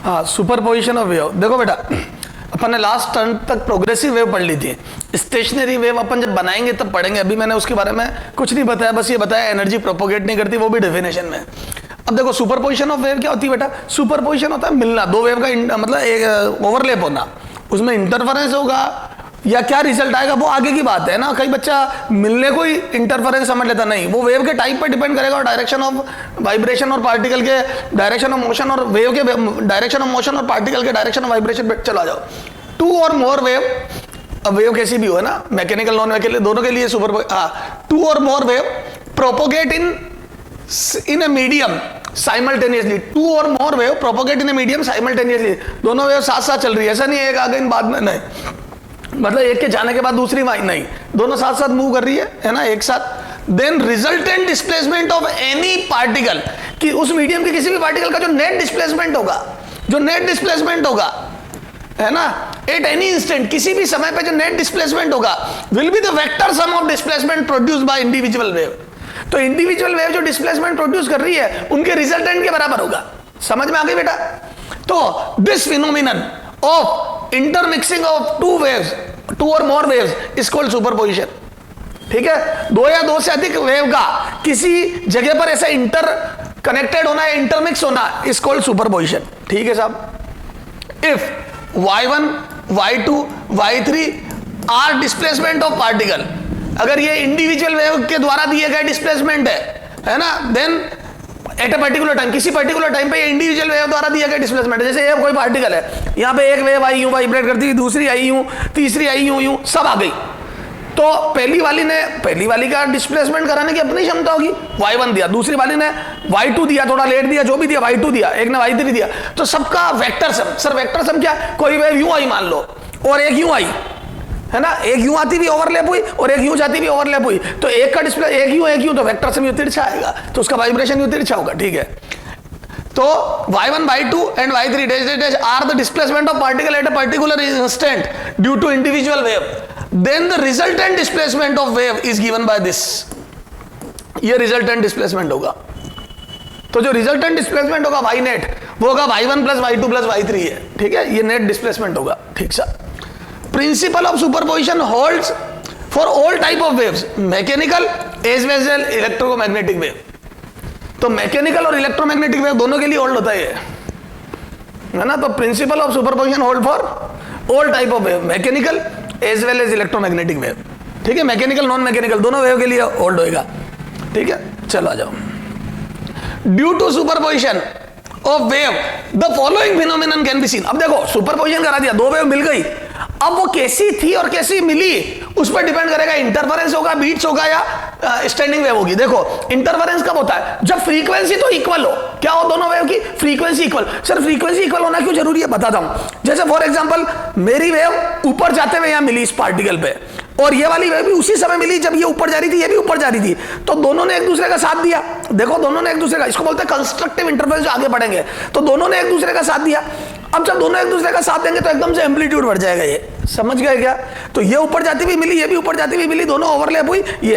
हाँ, superposition of wave. देखो बेटा, अपन ने लास्ट टर्म तक प्रोग्रेसिव वेव पढ़ ली थी। स्टेशनरी वेव अपन जब बनाएंगे तब पढ़ेंगे, अभी मैंने उसके बारे में कुछ नहीं बताया, बस ये बताया एनर्जी प्रोपोगेट नहीं करती, वो भी डेफिनेशन में। अब देखो सुपरपोजिशन ऑफ वेव क्या होती है बेटा? सुपरपोजिशन होता है मिलना, दो वेव का मतलब एक ओवरलैप होना, उसमें इंटरफेरेंस होगा या क्या रिजल्ट आएगा वो आगे की बात है ना। कई बच्चा मिलने को ही इंटरफेरेंस समझ लेता, नहीं, वो वेव के टाइप पे डिपेंड करेगा और डायरेक्शन ऑफ वाइब्रेशन और पार्टिकल के डायरेक्शन ऑफ मोशन और वेव के डायरेक्शन ऑफ मोशन और पार्टिकल के डायरेक्शन ऑफ वाइब्रेशन पे। चलो आ जाओ, टू और मोर वेव, अब वेव कैसी भी हो ना, मैकेनिकल नॉन मैकेनिकल दोनों के लिए super, two or more wave propagate in a medium simultaneously, two or more wave propagate in a medium simultaneously, दोनों वेव साथ साथ चल रही है, ऐसा नहीं है एक आगे इन बाद में, नहीं, मतलब एक के जाने के बाद दूसरी वाई नहीं, दोनों साथ साथ मूव कर रही है ना, एक साथ। Then resultant displacement of any particle, कि उस मीडियम के किसी भी पार्टिकल का जो नेट डिस्प्लेसमेंट होगा, है ना, एट एनी इंस्टेंट, किसी भी समय पे जो नेट डिस्प्लेसमेंट होगा, will be the vector sum of displacement produced by individual wave. तो इंडिविजुअल वेव जो डिस्प्लेसमेंट प्रोड्यूस कर रही है उनके रिजल्टेंट के बराबर होगा। समझ में आ गई बेटा? तो this phenomenon of intermixing of two waves, two or more waves is called superposition. ठीक है, दो या दो से अधिक वेव का किसी जगह पर ऐसा इंटर कनेक्टेड होना या इंटरमिक्स होना इज कॉल्ड सुपरपोजिशन। ठीक है साहब। If y1, y2, y3 are displacement of particle, अगर ये इंडिविजुअल वेव के द्वारा दिए गए डिस्प्लेसमेंट है ना, then at a particular time, किसी पर्टिकुलर टाइम पे ये इंडिविजुअल वेव द्वारा दिया गया डिस्प्लेसमेंट है। जैसे ये कोई पार्टिकल है, यहाँ पे एक वेव आई यूं वाइब्रेट करती, दूसरी आई यूं, तीसरी आई यूं, सब आ गई। तो पहली वाली का डिस्प्लेसमेंट कराने की अपनी क्षमता होगी, y1 दिया, दूसरी वाली ने y2 दिया, थोड़ा लेट दिया, जो भी दिया, y2 दिया, एक ने y3 दिया, तो सबका vector sum. Sir vector sum क्या? कोई वेव यूं आई मान लो और एक यूं आई, है ना, एक यूं आती भी ओवरलैप हुई और एक यूं जाती भी ओवरलैप हुई, तो एक का डिस्प्ले एक यूं, तो वेक्टर सम यूं तिरछा आएगा, तो उसका वाइब्रेशन यूं तिरछा होगा। ठीक है, तो y1, y2 and y3 dash dash dash are the displacement of particle at a particular instant due to individual wave, then the resultant displacement of wave is given by this। ये resultant displacement होगा, तो जो resultant displacement होगा y net, वो होगा y1 plus y2 plus y3 है। ठीक है, ये net displacement होगा। ठीक सा, principle of superposition holds for all type of waves, mechanical as well as electromagnetic wave। तो मैकेनिकल और इलेक्ट्रोमैग्नेटिक वेव दोनों के लिए होल्ड होता है ना। तो principle of superposition hold for all type of wave, mechanical as well as electromagnetic wave. ठीक है, मैकेनिकल नॉन मैकेनिकल दोनों वेव के लिए होल्ड होएगा। ठीक है, चलो आ जाओ। Due to superposition of wave the following phenomenon can be seen. अब देखो सुपरपोजिशन करा दिया, दो वेव मिल गई, अब वो कैसी थी और कैसी मिली उस पर डिपेंड करेगा, इंटरफेरेंस होगा, बीट्स होगा या स्टैंडिंग वेव होगी। देखो इंटरफेरेंस कब होता है? जब फ्रीक्वेंसी तो इक्वल हो। क्या हो दोनों वेव की? Frequency equal. Sir frequency equal होना क्यों जरूरी है? बताता हूं। जैसे फॉर एग्जांपल मेरी वेव ऊपर जाते हुए यहां मिली इस पार्टिकल पे, और ये वाली वेव भी उसी समय मिली जब ये ऊपर जा रही थी, ये भी ऊपर जा रही थी, तो दोनों ने एक दूसरे का साथ दिया। देखो दोनों ने एक दूसरे का, इसको बोलते हैं कंस्ट्रक्टिव इंटरफेरेंस, जो आगे बढ़ेंगे, तो दोनों ने एक दूसरे का साथ दिया। अब जब दोनों एक दूसरे का साथ देंगे तो एकदम से एम्पलीट्यूड बढ़ जाएगा। ये समझ गए क्या? तो ये ऊपर जाती हुई मिली, ये भी ऊपर जाती हुई मिली, दोनों ओवरलैप हुई। ये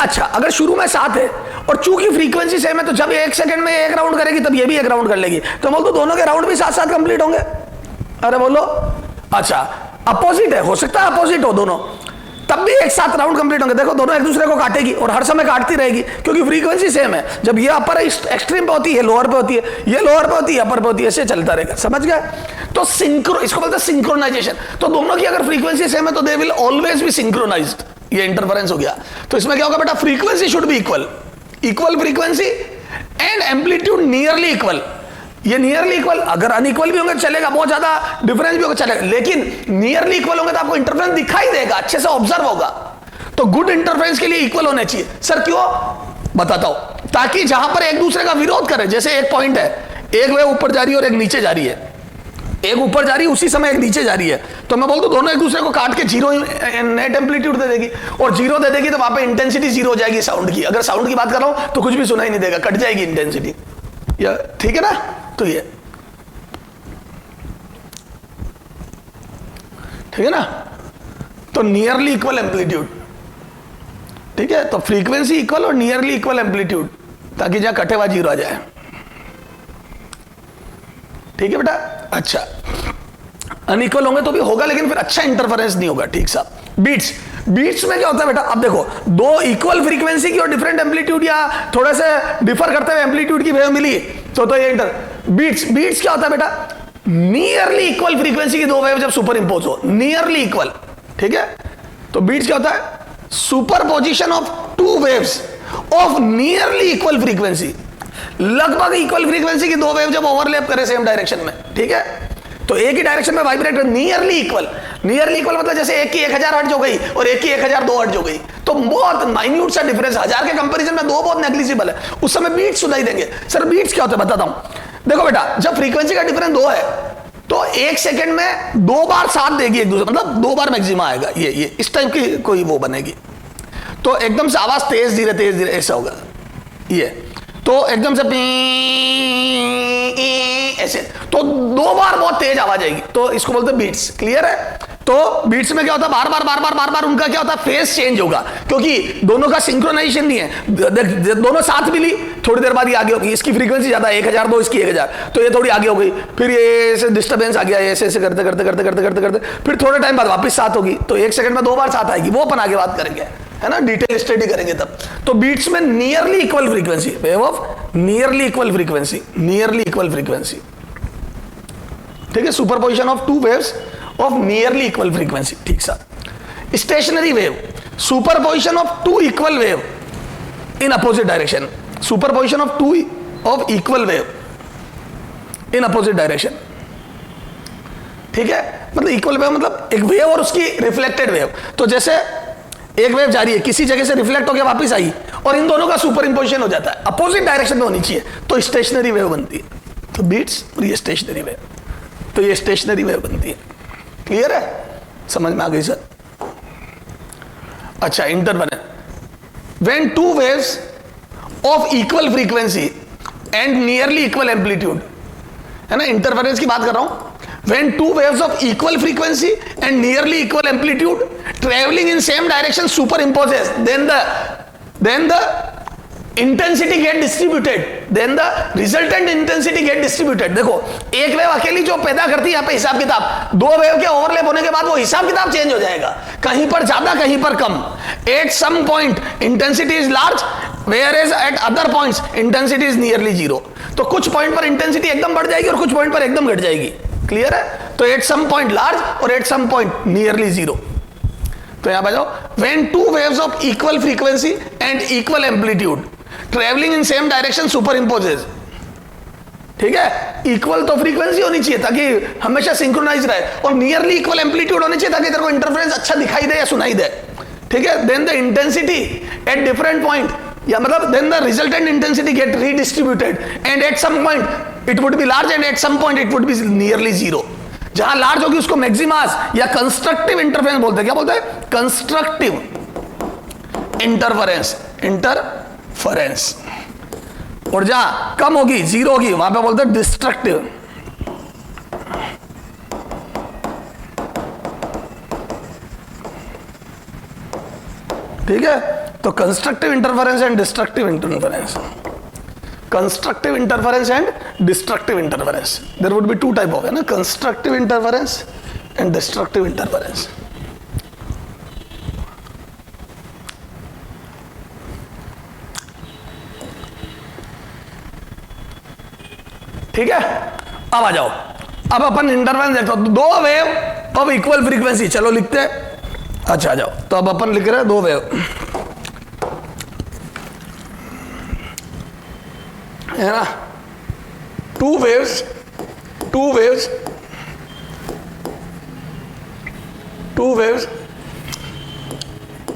अच्छा, अगर शुरू में साथ है और चूंकि फ्रीक्वेंसी सेम है, तो जब एक सेकंड में एक राउंड करेगी तब ये भी एक राउंड कर लेगी, तो बोल दो दोनों के राउंड भी साथ साथ कंप्लीट होंगे। अरे बोलो, अच्छा अपोजिट है, हो सकता है अपोजिट हो दोनों, तब भी एक साथ राउंड कंप्लीट होंगे। देखो दोनों एक दूसरे को काटेगी और हर समय काटती रहेगी क्योंकि फ्रीक्वेंसी सेम है। जब ये अपर एक्सट्रीम पे होती है, लोअर पे होती है, ये लोअर पे होती है, अपर पे होती है, ऐसे चलता रहेगा। समझ गए? तो इसको बोलते हैं सिंक्रोनाइजेशन। तो दोनों की अगर फ्रीक्वेंसी सेम है तो they will always be synchronised. ये इंटरफेरेंस हो गया। तो इसमें क्या होगा बेटा? Frequency should be equal frequency and amplitude nearly equal. ये नियरली इक्वल, अगर अनइक्वल भी होंगे तो चलेगा, बहुत ज्यादा डिफरेंस भी होगा चलेगा, लेकिन नियरली इक्वल होंगे तो आपको इंटरफेरेंस दिखाई देगा, अच्छे से ऑब्जर्व होगा। तो गुड इंटरफेरेंस के लिए इक्वल होने चाहिए। सर क्यों? बताता हूं। ताकि जहां पर एक दूसरे का विरोध करे, जैसे एक पॉइंट है, एक वेव ऊपर जा रही है और एक नीचे जा रही है, एक ऊपर जा रही है उसी समय एक नीचे जा रही है, तो मैं बोल दूं दोनों एक दूसरे को काट के जीरो नेट एम्पलीट्यूड दे देगी, और जीरो दे देगी तो वहां पे इंटेंसिटी जीरो हो जाएगी साउंड की। अगर साउंड की बात कर रहा हूं तो कुछ भी सुनाई नहीं देगा, कट जाएगी इंटेंसिटी। ठीक है ना? तो ये ठीक है ना? तो नियरली इक्वल एम्पलीट्यूड। ठीक है, तो फ्रीक्वेंसी इक्वल और नियरली इक्वल एम्पलीट्यूड, ताकि जहां कटे हुआ जीरो आ जाए। ठीक है बेटा। अच्छा, अनइक्वल होंगे तो भी होगा, लेकिन फिर अच्छा इंटरफेरेंस नहीं होगा। ठीक साहब। बीट्स, बीट्स में क्या होता है बेटा, अब देखो दो इक्वल फ्रीक्वेंसी की और डिफरेंट एम्पलीट्यूड या थोड़े से डिफर करते हुए एम्पलीट्यूड की वेव मिली तो ये इंटर बीट्स। बीट्स क्या होता है बेटा, नियरली इक्वल फ्रीक्वेंसी की दो वेव जब सुपर इंपोज हो, नियरली इक्वल। ठीक है, तो बीट्स क्या होता है, superposition of two waves of nearly equal frequency, लगभग इक्वल फ्रीक्वेंसी की दो वेव जब ओवरलैप करे सेम डायरेक्शन में। ठीक है, तो एक ही डायरेक्शन में vibrate, nearly equal. Nearly equal मतलब जैसे एक की 1000 हर्ट्ज हो गई और एक की 1002 हर्ट्ज हो गई, तो बहुत माइन्यूट सा डिफरेंस, 1000 के कंपैरिजन में दो बहुत नेग्लिजिबल है, उस समय बीट्स सुनाई देंगे। सर बीट्स क्या होता है बताता हूं। देखो बेटा, जब फ्रीक्वेंसी का डिफरेंस 2 है तो एक सेकंड में 2 बार साथ देगी एक दूसरे, मतलब 2 बार मैक्सिमा आएगा। ये इस टाइप की कोई वो बनेगी, तो एकदम से आवाज तेज धीरे ऐसा होगा। ये तो एकदम से ऐसे, तो 2 बार बहुत तेज आवाज आएगी, तो इसको बोलते हैं बीट्स। क्लियर है। तो बीट्स में क्या होता है, बार बार उनका क्या होता है, फेस चेंज होगा, क्योंकि दोनों का सिंक्रोनाइजेशन नहीं है। दोनों साथ मिली, थोड़ी देर बाद ये आगे होगी, इसकी फ्रीक्वेंसी ज्यादा है 1002, इसकी 1000, तो ये थोड़ी आगे हो गई, फिर ये ऐसे डिस्टर्बेंस आ गया, ऐसे करते फिर थोड़े टाइम बाद वापस साथ होगी, तो एक सेकंड में 2 बार साथ आएगी। वो अपन आगे बात करेंगे, है ना, डिटेल स्टडी करेंगे तब। तो बीट्स में nearly equal frequency, wave of nearly equal frequency, nearly equal frequency. ठीक है, superposition of two waves of nearly equal frequency. ठीक सा। Stationary wave, superposition of two equal wave in opposite direction, superposition of two of equal wave in opposite direction. ठीक है, मतलब equal wave मतलब एक wave और उसकी रिफ्लेक्टेड वेव। तो जैसे एक वेव जा रही है, किसी जगह से रिफ्लेक्ट होकर वापस आई और इन दोनों का सुपर इंपोजिशन हो जाता है, अपोजिट डायरेक्शन में होनी चाहिए, तो स्टेशनरी वेव बनती है। तो बीट्स और ये स्टेशनरी वेव, तो ये स्टेशनरी वेव बनती है। क्लियर है, समझ में आ गई सर। अच्छा, interference, when two waves of equal frequency and nearly equal amplitude, है ना, इंटरफेरेंस की बात कर रहा हूं। When two waves of equal frequency and nearly equal amplitude traveling in same direction superimposes, then the intensity get distributed, then the resultant intensity get distributed। देखो, एक wave अकेली जो पैदा करती है यहाँ पे हिसाब किताब, दो वेव के ओवरलैप होने के बाद वो हिसाब किताब चेंज हो जाएगा, कहीं पर ज्यादा कहीं पर कम। At some point intensity is large, whereas at other points intensity is nearly zero। तो कुछ पॉइंट पर इंटेंसिटी एकदम बढ़ जाएगी और कुछ पॉइंट पर एकदम घट जाएगी। क्लियर है। तो एट सम पॉइंट लार्ज और at some point nearly zero. तो यहां पर जाओ, when two waves of equal frequency and equal amplitude travelling in same direction superimposes. ठीक है, इक्वल तो फ्रीक्वेंसी होनी चाहिए ताकि हमेशा सिंक्रोनाइज रहे, और नियरली इक्वल एम्पलीट्यूड होनी चाहिए ताकि तेरे को इंटरफेरेंस अच्छा दिखाई दे या सुनाई दे। ठीक है, then the intensity at different point, या मतलब then the resultant intensity get redistributed and at some point it would be large and at some point it would be nearly zero. जहां लार्ज होगी उसको मैक्सिमास या constructive interference बोलते हैं। क्या बोलते हैं? Constructive interference, interference. और जहां कम होगी, जीरो होगी, वहां पे बोलते हैं डिस्ट्रक्टिव। ठीक है, तो constructive interference and destructive interference, constructive interference and destructive interference. There would be two type of, है ना, constructive interference and destructive interference. ठीक है, अब आ जाओ, अब अपन इंटरफेरेंस देखते हो। दो वेव ऑफ इक्वल फ्रीक्वेंसी, चलो लिखते हैं। अच्छा, आ जाओ, तो अब अपन लिख रहे हैं दो वेव, है ना, two waves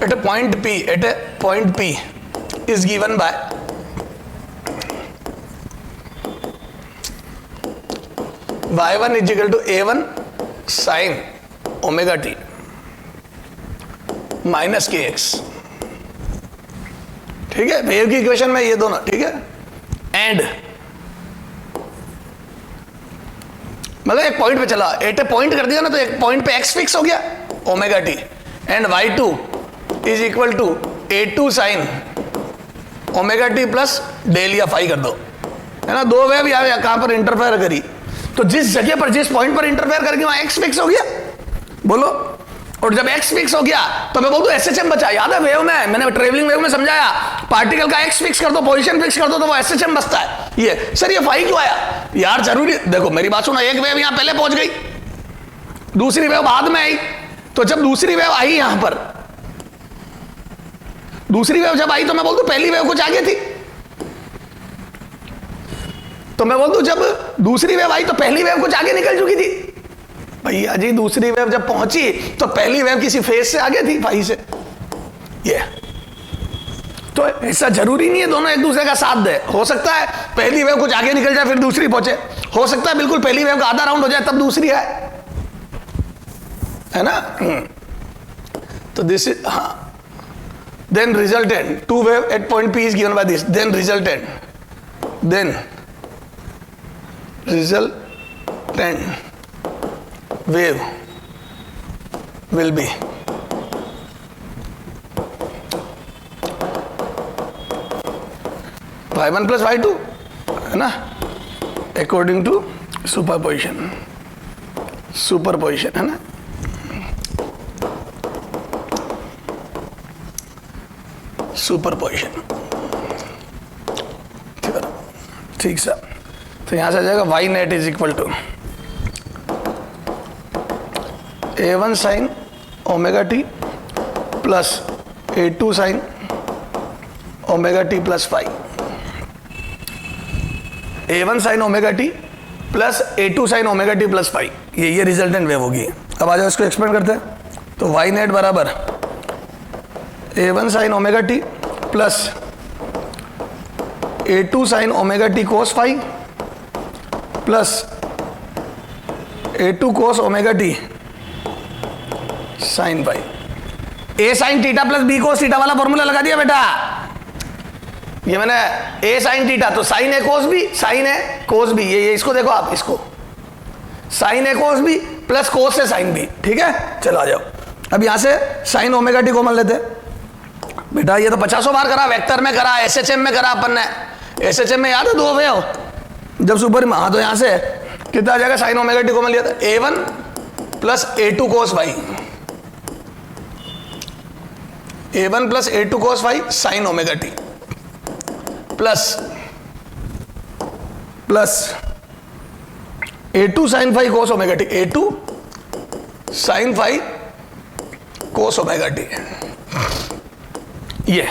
at a point P is given by y1 is equal to a1 sin omega t minus के एक्स। ठीक है, वेव की इक्वेशन में ये दोनों। ठीक है, एंड मतलब एक पॉइंट पे चला, एट ए पॉइंट कर दिया ना, तो एक पॉइंट पे एक्स फिक्स हो गया omega t, and y2 is equal to a2 sine omega t plus del या फाई कर दो, है ना। दो वेव या कहां पर इंटरफेयर करी, तो जिस जगह पर, जिस पॉइंट पर इंटरफेयर करके वहां एक्स फिक्स हो गया, बोलो। और जब एक्स फिक्स हो गया तो मैं बोलूँ एसएचएम बचा। याद है वेव में मैंने ट्रेवलिंग वेव में समझाया, पार्टिकल का एक्स फिक्स कर दो, पोजीशन फिक्स कर दो तो वो एसएचएम बचता है। ये सर ये फाई क्यों आया यार? जरूरी देखो मेरी बात सुनो, एक वेव यहां पहले पहुंच गई, दूसरी वेव बाद में आई, तो जब दूसरी वेव आई यहां पर, दूसरी वेव जब आई तो मैं बोल दूं पहली वेव कुछ आगे थी, तो मैं बोल दूं जब दूसरी वेव आई तो पहली वेव कुछ आगे निकल चुकी थी। भैया जी दूसरी वेव जब पहुंची तो पहली वेव किसी फेज से आगे थी, फाई से। ये तो ऐसा जरूरी नहीं है दोनों एक दूसरे का साथ दे। हो सकता है पहली वेव कुछ आगे निकल जाए फिर दूसरी पहुंचे, हो सकता है बिल्कुल पहली वेव का आधा राउंड हो जाए तब दूसरी है ना। तो दिस इज, हाँ, then resultant, two wave at point P is given by this, then resultant wave will be y1 plus y2, है ना, according to superposition, है ना। सुपरपोजिशन, ठीक सर। तो यहां से आ जाएगा y net is equal to A1 sine omega t plus A2 sine omega t plus phi. A1 sine omega t plus A2 sine omega t plus phi, ये resultant wave होगी। अब आ जाओ इसको एक्सपेंड करते हैं। तो वाई नेट बराबर A1 sine omega t plus A2 sine omega t cos phi plus A2 cos omega t sine phi. A sine theta plus B cos theta वाला फॉर्मूला लगा दिया बेटा। ये मैंने A साइन थीटा, तो sine A cos B, sine A cos B, ये इसको देखो आप, इसको sine A cos B plus cos से साइन बी, ठीक है। चलो आ जाओ, अब यहां से साइन ओमेगा टी कॉमन लेते हैं। बेटा ये तो 50 बार करा, वेक्टर में करा, एसएचएम में करा अपन ने। एसएचएम में याद है दो वेव जब सुपर, हाँ, तो यहां से कितना आ जाएगा, साइन ओमेगा टी कॉमन लिया था, A1 plus A2 cos Y, A1 plus A2 cos Y sine omega t plus A2 sine phi cos omega t, A2 sine phi cos omega t. ये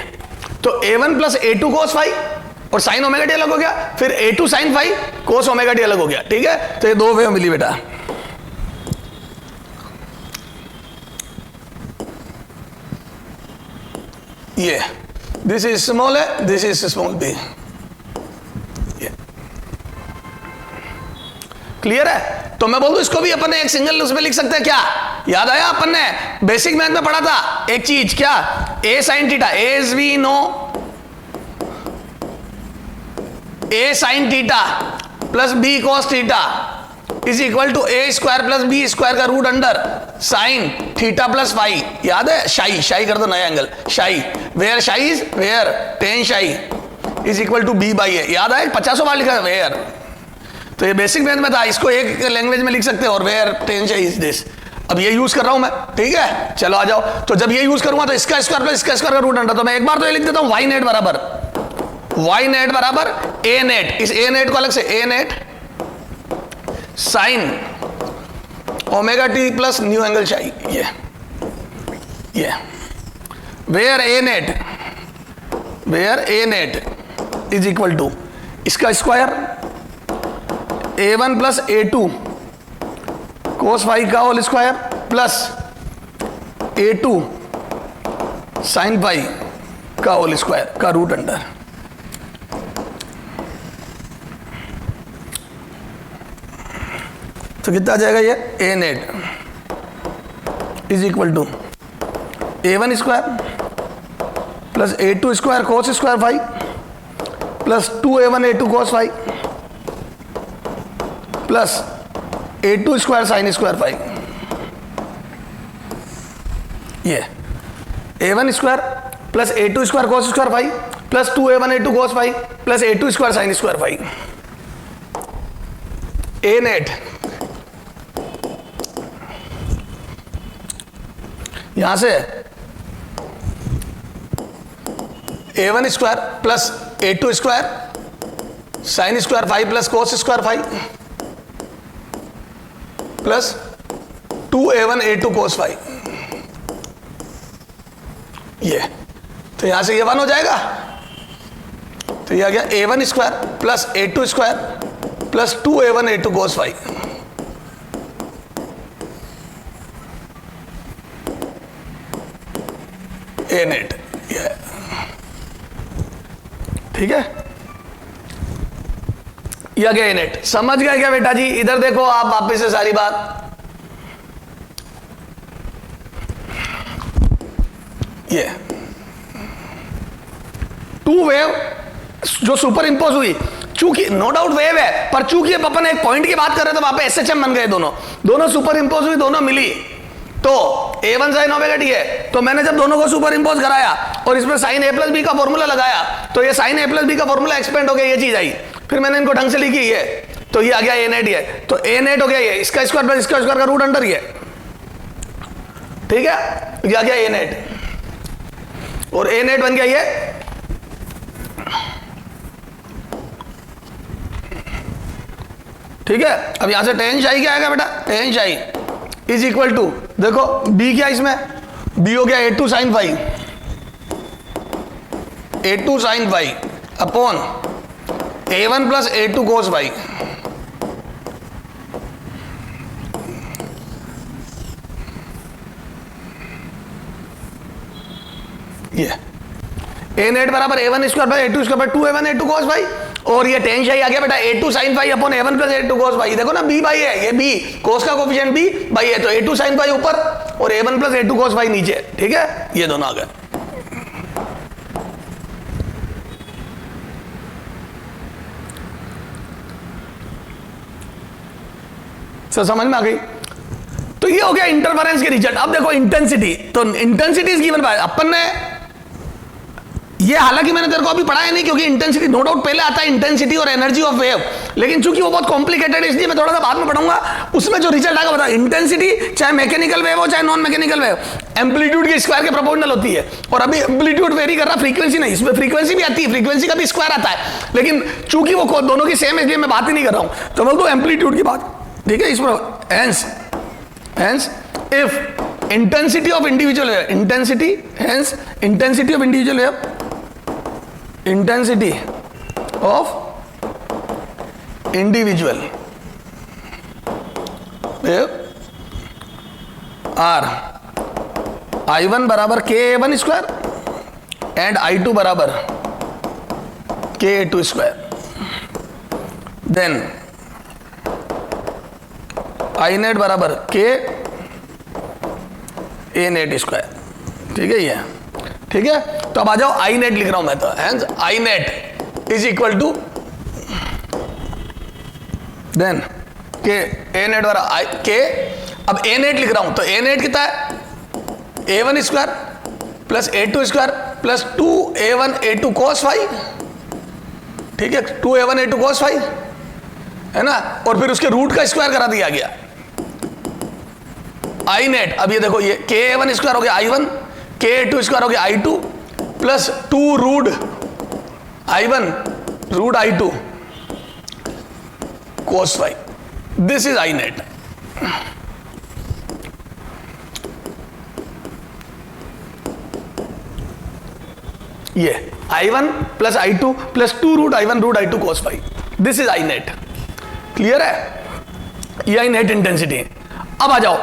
तो A1 plus A2 cos phi और sine omega t अलग हो गया, फिर A2 sine phi cos omega t अलग हो गया, ठीक है। तो ये दो वेव मिली बेटा। ये दिस इज स्मॉल है, this is small B. Clear है? तो मैं बोल दूं इसको भी अपन एक सिंगल उसमें लिख सकते हैं क्या? याद आया अपन ने बेसिक मैथ में पढ़ा था एक चीज, क्या? A sine theta, as we know A sine theta plus B cos theta is equal to A square plus B square का root under sine theta plus phi. याद है? शाई कर दो नया angle, psi where psi is where tan psi is equal to B by A। याद है? 50 बार लिखा है वेयर। तो ये बेसिक मैथ में था, इसको एक लैंग्वेज में लिख सकते हो, और where tan psi is this. अब ये यूज कर रहा हूं मैं, ठीक है। चलो आ जाओ, तो जब ये यूज करूंगा तो इसका स्क्वायर प्लस इसका स्क्वायर का रूट अंडर, तो मैं एक बार तो ये लिख देता हूं वाई नेट बराबर ए नेट, इस ए नेट को अलग से A net sine omega t plus new angle psi. ये where A net is equal to इसका square A1 plus A2 cos phi का whole square plus A2 sine phi का whole square का root under. तो कितना आ जाएगा ये? A net is equal to A1 square plus A2 square cos square phi plus 2A1 A2 cos phi plus A2 square sine square phi. ये A1 square plus A2 square cos square phi plus 2A1 A2 cos phi plus A2 square sine square phi. A net यहां से A1 square plus A2 square sine square five plus cos square five plus 2A1 A2 cos five, ये तो यहां से ये 1 हो जाएगा, तो ये आ गया A1 square plus A2 square plus 2A1 A2 cos five. ए नेट, ये ठीक है, ये आ गया ए नेट। समझ गए क्या बेटा जी? इधर देखो आप वापस से सारी बात, ये टू वेव जो सुपर इंपोज हुई, चूंकि नो डाउट वेव है, पर चूंकि अपन एक पॉइंट की बात कर रहे थे, वहां पे एसएचएम बन गए, दोनों सुपर इंपोज हुई, दोनों मिली, तो A1 साइन ओमेगा टी है। तो मैंने जब दोनों को सुपर इंपोज कराया और इसमें साइन A प्लस बी का फॉर्मूला लगाया, तो ये साइन A प्लस बी का फॉर्मूला एक्सपेंड हो गया, ये चीज आई, फिर मैंने इनको ढंग से लिखी है, तो ये आ गया ए नेट, ये तो ए नेट हो गया, ये इसका स्क्वायर प्लस इसका स्क्वायर का रूट अंडर ये, ठीक है, ये आ गया ए नेट, और ए नेट बन गया ये ठीक है। अब यहां से टेन चाई क्या आएगा बेटा? Tan psi is equal to, देखो बी क्या इसमें, बी हो गया A2 sign phi, A2 sign five upon A1 plus A2 cos five, ये ए नेट बराबर A1 square by A2 square by 2A1 A2 cos phi, और ये tan psi आ गया बेटा A2 sign five upon A1 plus A2 cos phi. देखो ना B by है, ये बी कोस का कोफिशिएंट बी बाई है, तो A2 साइन फाइव ऊपर और A1 plus A2 cos five नीचे, ठीक है, ये दोनों आ गए। सर समझ में आ गई? तो ये हो गया इंटरफेरेंस के रिजल्ट। अब देखो इंटेंसिटी, तो इंटेंसिटी इज गिवन बाय, अपन ने ये हालांकि मैंने तेरे को अभी पढ़ाया नहीं, क्योंकि इंटेंसिटी नो डाउट पहले आता है, इंटेंसिटी और एनर्जी ऑफ वेव, लेकिन चूंकि वो बहुत कॉम्प्लिकेटेड है इसलिए मैं थोड़ा सा बाद में पढ़ूंगा। उसमें जो रिजल्ट आएगा बता, इंटेंसिटी चाहे मैकेनिकल वेव हो चाहे नॉन मैकेनिकल वेव, एम्पलीट्यूड के स्क्वायर के प्रोपोर्शनल होती है, और अभी एम्पलीट्यूड वेरी कर रहा, फ्रीक्वेंसी नहीं, इसमें फ्रीक्वेंसी भी आती है, फ्रीक्वेंसी का भी स्क्वायर आता है, लेकिन चूंकि वो दोनों की सेम है इसलिए मैं बात ही नहीं कर रहा हूं, तो बोल दो एम्पलीट्यूड की बात, ठीक है। इसमें hence if intensity of individual wave, intensity of individual wave, intensity of individual wave are I1 बराबर KA1 स्क्वायर एंड I2 बराबर KA2 square, then I net बराबर के ए नेट स्क्वायर, ठीक है ये, ठीक है। तो अब आ जाओ आई नेट लिख रहा हूं मैं, तो hence I net is equal to then के ए नेट बराबर आई के, अब ए नेट लिख रहा हूं, तो ए नेट कितना है A1 square plus A2 square plus 2A1 A2 cos five, ठीक है, 2A1 A2 कोस फाइव है ना, और फिर उसके रूट का स्क्वायर करा दिया गया आई नेट। अब ये देखो ये KA1 स्क्वायर हो गया I1, KA2 स्क्वायर हो गया I2 plus 2 root I1 root I2 cos phi, this is I net. ये I1 plus I2 plus 2 root I2 cos phi, this is I net. Clear है? ये आई नेट इंटेंसिटी। अब आ जाओ,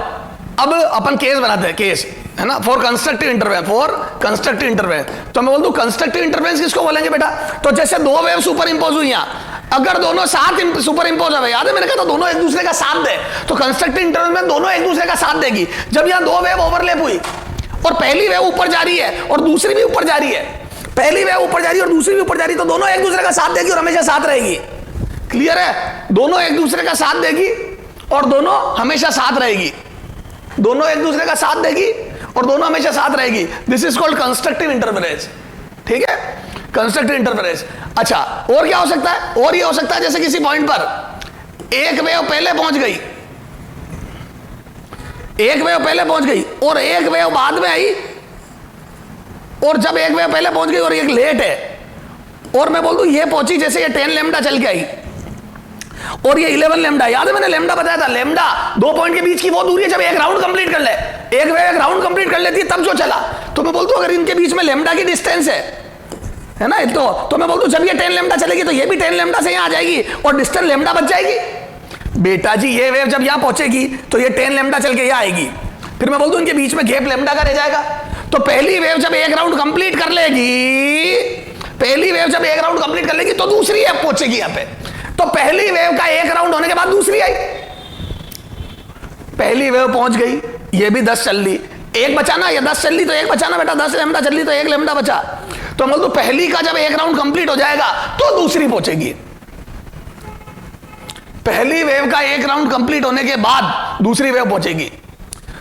अब अपन केस बनाते हैं, केस है ना, फॉर कंस्ट्रक्टिव इंटरफेरेंस, तो मैं बोल दूं कंस्ट्रक्टिव इंटरफेरेंस किसको बोलेंगे बेटा? तो जैसे दो वेव सुपर इंपोज हुई हैं, अगर दोनों साथ सुपर इंपोज है, याद है मैंने कहा था दोनों एक दूसरे का साथ दे, तो कंस्ट्रक्टिव इंटरफेरेंस में दोनों एक दूसरे का साथ देगी। जब यहां दो वेव ओवरलैप हुई और पहली वेव ऊपर जा रही है और दूसरी भी ऊपर जा रही है, पहली वेव ऊपर जा रही है और दूसरी भी ऊपर जा रही है, तो दोनों एक दूसरे का साथ देगी और हमेशा साथ रहेगी। क्लियर है? दोनों एक दूसरे का साथ देगी और दोनों हमेशा साथ रहेगी, दोनों एक दूसरे का साथ देगी और दोनों हमेशा साथ रहेगी। This is called constructive interference, ठीक है, कंस्ट्रक्टिव इंटरफेरेंस। अच्छा, और क्या हो सकता है? और ये हो सकता है जैसे किसी पॉइंट पर एक वेव पहले पहुंच गई, एक वेव पहले पहुंच गई और एक वेव बाद में आई, और जब एक वेव पहले पहुंच गई और एक लेट है, और मैं बोल दूं ये पहुंची जैसे ये 10 लेमडा चल के आई और ये 11 लेमडा। याद है मैंने लेमडा बताया था, लेमडा 2 पॉइंट के बीच की वो दूरी है जब एक राउंड कंप्लीट कर ले, एक वेव एक राउंड कंप्लीट कर लेती है तब जो चला। तो मैं बोलता हूं अगर इनके बीच में लेमडा की डिस्टेंस है ना, तो मैं बोलता हूं जब ये 10 लेमडा चलेगी तो ये भी 10 लेमडा से यहां आ जाएगी और डिस्टेंस लेमडा बच जाएगी। बेटा जी ये वेव जब यहां पहुंचेगी तो ये 10 लेमडा चल के यहां आएगी, फिर मैं बोलता हूं इनके बीच में गैप लेमडा का रह जाएगा। तो पहली वेव जब एक राउंड कंप्लीट कर लेगी, पहली वेव जब एक राउंड कंप्लीट कर लेगी तो दूसरी वेव पहुंचेगी यहां पे। तो पहली वेव का एक राउंड होने के बाद दूसरी आई, पहली वेव पहुंच गई, ये भी 10 चल ली, एक बचाना, या 10 चल ली तो एक बचाना बेटा, 10 लेमडा चल ली तो एक लेमडा बचा। तो बोल दो पहली का जब एक राउंड कंप्लीट हो जाएगा तो दूसरी पहुंचेगी। पहली वेव का एक राउंड कंप्लीट होने के बाद दूसरी वेव पहुंचेगी।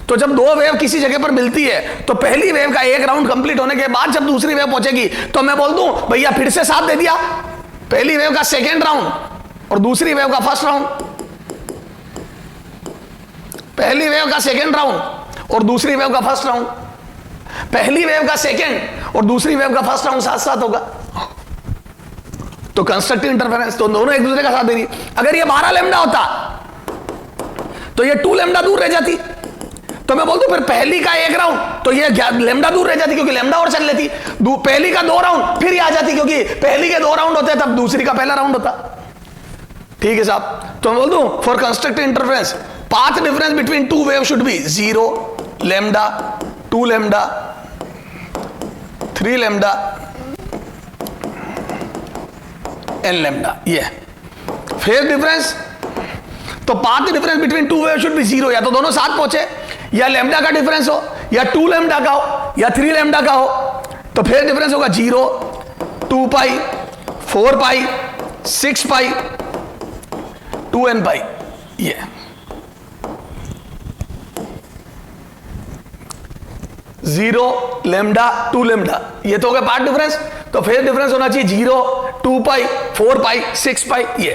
तो जब दो वेव किसी जगह पर मिलती है तो पहली वेव का एक राउंड कंप्लीट होने के बाद जब दूसरी वेव पहुंचेगी तो मैं बोल दूं भैया फिर से साथ दे दिया, पहली वेव का सेकेंड राउंड और दूसरी वेव का फर्स्ट राउंड, पहली वेव का सेकेंड राउंड और दूसरी वेव का फर्स्ट राउंड, पहली वेव का सेकेंड और दूसरी वेव का फर्स्ट राउंड साथ साथ होगा। तो कंस्ट्रक्टिव इंटरफेरेंस तो दोनों एक दूसरे का साथ दे रही। अगर ये 12 लेमडा होता तो ये 2 लेमडा दूर रह जाती, तो मैं बोल दूं फिर पहली का एक राउंड तो ये लेमडा दूर रह जाती क्योंकि लेमडा और चल लेती, पहली का 2 राउंड फिर ये आ जाती क्योंकि पहली के 2 राउंड होते तब दूसरी का पहला राउंड होता। ठीक है साहब, तो मैं बोल दूं for constructive interference path difference between 2 wave should be 0 lambda 2 lambda 3 lambda n lambda. ये फेज डिफरेंस, तो path difference between 2 wave should be 0, या तो दोनों साथ पहुंचे या लेमडा का डिफरेंस हो या 2 लेमडा का हो या 3 लेमडा का हो, तो फेज डिफरेंस होगा 0 2 पाई 4 पाई 6 पाई 2n पाई। ये 0 लेमडा 2 लेमडा, ये तो हो गया पार्ट डिफरेंस। तो फेज डिफरेंस होना चाहिए 0 2 पाई 4 पाई 6 पाई, ये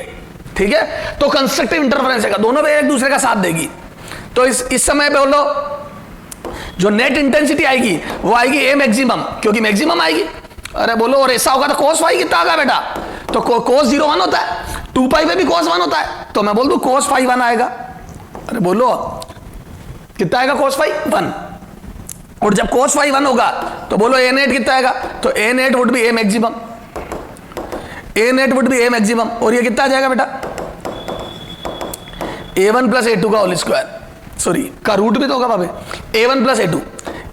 ठीक है। तो कंस्ट्रक्टिव इंटरफेरेंस है, दोनों में एक दूसरे का साथ देगी। तो इस समय पे बोलो जो नेट इंटेंसिटी आएगी वो आएगी ए मैक्सिमम, क्योंकि मैक्सिमम आएगी। अरे बोलो और ऐसा होगा तो cos फाई कितना आएगा बेटा, तो cos 0 1 होता है, 2 पाई पे भी cos 1 होता है, तो मैं बोल दूं cos फाई 1 आएगा। अरे बोलो कितना आएगा cos फाई 1, और जब cos फाई 1 होगा तो बोलो a नेट कितना आएगा, तो a net would be a maximum, a net would be a maximum, और ये कितना आ जाएगा बेटा a1 प्लस a2 का होल स्क्वायर, सॉरी का रूट भी तो होगा भाभी, a1 प्लस a2।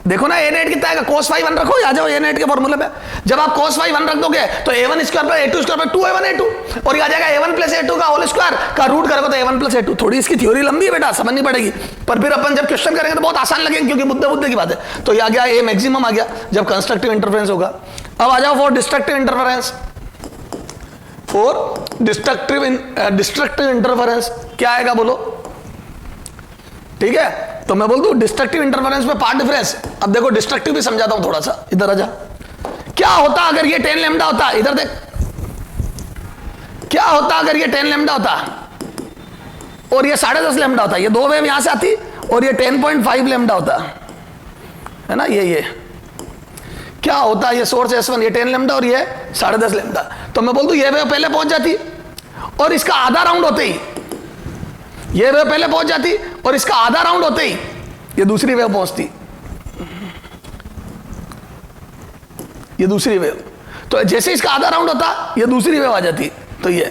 देखो ना a नेट कितना आएगा, cos फाई 1 रखो, आ जाओ a नेट के फॉर्मूले पे। जब आप cos फाई 1 रख दोगे तो a1 square plus a2 square plus 2a1 a2, और ये आ जाएगा a1 प्लस a2 का होल स्क्वायर का रूट करोगे तो a1 प्लस a2। थोड़ी इसकी थ्योरी लंबी है बेटा, समझनी पड़ेगी, पर फिर अपन जब क्वेश्चन करेंगे तो बहुत आसान लगेगा क्योंकि मुद्दे की बात है। तो ये आ गया a मैक्सिमम आ गया जब कंस्ट्रक्टिव इंटरफेरेंस होगा। अब आ जाओ for destructive interference, for destructive interference क्या आएगा बोलो, ठीक है। तो मैं बोल दूं डिस्ट्रक्टिव इंटरफेरेंस में पार्ट डिफरेंस। अब देखो डिस्ट्रक्टिव भी समझाता हूं थोड़ा सा, इधर आ जा। क्या होता अगर ये 10 लेमडा होता, इधर देख, क्या होता अगर ये 10 लेमडा होता और ये 10.5 लेमडा होता, ये दो वेव यहां से आती और ये 10.5 लेमडा होता है ना, ये क्या होता, ये सोर्स S1 ये 10 लेमडा और ये 10.5 लेमडा। तो मैं बोल दूं ये वेव पहले पहुंच जाती और इसका आधा राउंड होते ही ये वेव पहले पहुंच जाती और इसका आधा राउंड होते ही ये दूसरी वेव पहुंचती, ये दूसरी वेव। तो जैसे इसका आधा राउंड होता ये दूसरी वेव आ जाती, तो ये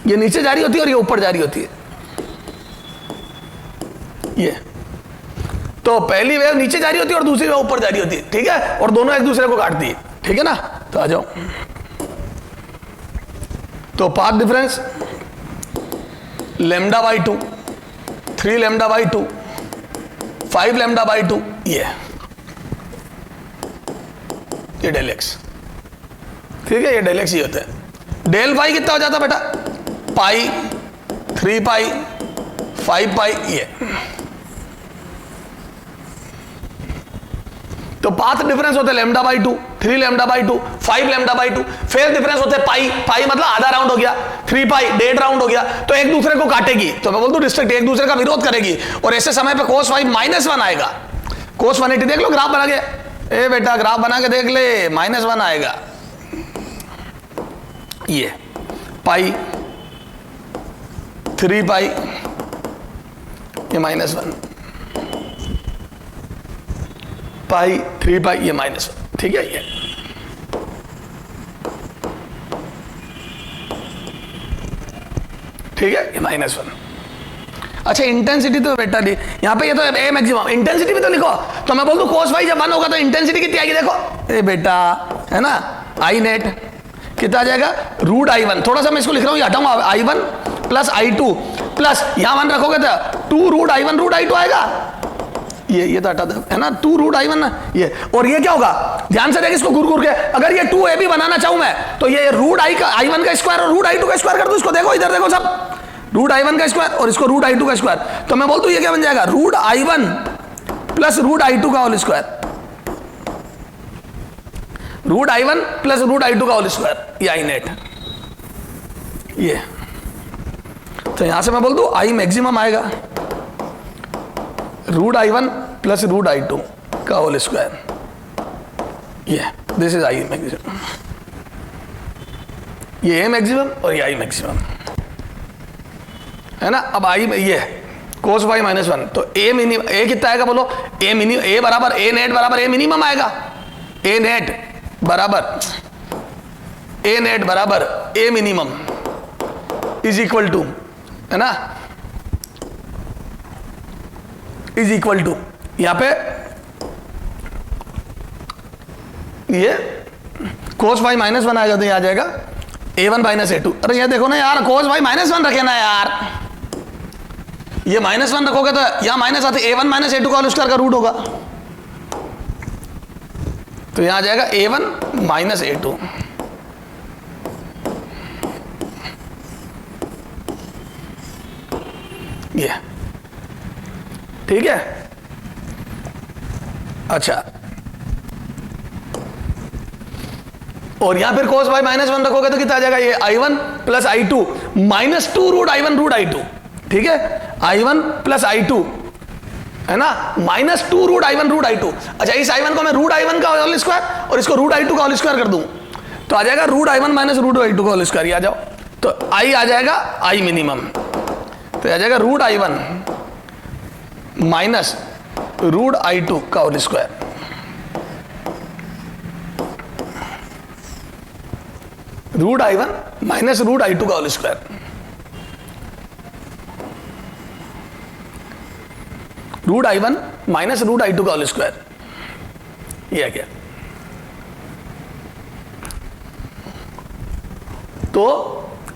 नीचे जा रही होती है और ये ऊपर जा रही होती है, ये तो पहली वेव नीचे जा रही होती है और दूसरी वेव ऊपर जा रही होती है, ठीक है, और दोनों एक दूसरे को काटती है, ठीक है ना। तो आ जाओ, तो path difference lambda by 2 3 lambda by 2 5 lambda by 2, ये डेल एक्स, ठीक है, ये डेल एक्स ही होता है। डेल फाई कितना हो जाता बेटा, पाई 3 पाई 5 पाई, ये तो पाथ डिफरेंस होता है lambda by 2 3 lambda by 2, 5 lambda by 2। Phase difference होते पाई, पाई मतलब आधा राउंड हो गया, 3 पाई 1.5 राउंड हो गया, तो एक दूसरे को काटेगी, तो मैं बोल दूं डिस्ट्रिक्ट एक दूसरे का विरोध करेगी, और ऐसे समय पे cos 5 -1 आएगा। cos 180 देख लो, ग्राफ बना के, ए बेटा ग्राफ बना के देख ले, -1 आएगा। ये पाई 3 पाई, ये -1, पाई 3 पाई, ये -1, ठीक है। ये ठीक है, ये -1। अच्छा इंटेंसिटी तो बेटा ली यहां पे, ये तो ए मैक्सिमम, इंटेंसिटी भी तो लिखो, तो मैं बोल दूं cos फाई जब 1 होगा तो इंटेंसिटी कितनी आएगी, देखो ए बेटा, है ना, आई नेट कितना आ जाएगा, √I1, थोड़ा सा मैं इसको लिख रहा हूं, ये हटाऊंगा, I1 प्लस I2 प्लस यहां 1 रखोगे तो 2 √I1 √I2 आएगा, ये तो हटा दो, है ना, 2 √I1 ना, ये, और ये क्या होगा, ध्यान से देख इसको घूर घूर के, अगर ये 2AB बनाना चाहूं मैं, तो ये √I1 का स्क्वायर और √I2 का स्क्वायर कर दूं, इसको देखो इधर देखो सब, √I1 का स्क्वायर और इसको √I2 का स्क्वायर, तो मैं बोलता हूं ये क्या बन जाएगा, √I1 प्लस √I2 का whole square, √I1 plus √I2 का होल स्क्वायर, ये आई नेट, ये, तो यहां से मैं बोल दूं आई मैक्सिमम आएगा √I1 प्लस √I2 का होल स्क्वायर, ये दिस इज आई मैक्सिमम, ये ए मैक्सिमम और ये आई मैक्सिमम, है ना। अब आई ये cos फाई -1, तो ए मिनिमम, ए कितना आएगा बोलो, ए मिनिमम, ए बराबर ए नेट बराबर ए मिनिमम आएगा, ए नेट बराबर A minimum is equal to, है ना, इज इक्वल टू, यहां पे ये cos फाई -1 आएगा, तो ये आ जाएगा A1 माइनस A2। अरे ये देखो ना यार, cos फाई -1 रखे ना यार, ये -1 रखोगे तो यहां माइनस आते, A1 माइनस A2 का होल स्क्वायर का रूट होगा, तो यहां आ जाएगा A1 माइनस A2, ये ठीक है। अच्छा, और यहां फिर cos फाई -1 रखोगे तो कितना आ जाएगा, ये I1 plus I2 -2 √I1 √I2, ठीक है, I1 प्लस I2, है ना, -2 √I1 √I2। अच्छा, इस I1 को मैं √I1 का होल स्क्वायर और इसको √I2 का होल स्क्वायर कर दूं, तो आ जाएगा √I1 माइनस √I2 का होल स्क्वायर, आ जाओ, तो I आ जाएगा I मिनिमम, तो आ जाएगा √I1 माइनस √I2 का whole square, √I1 minus √I2 का whole square, √I1 minus √I2 का होल स्क्वायर, ये आ गया। तो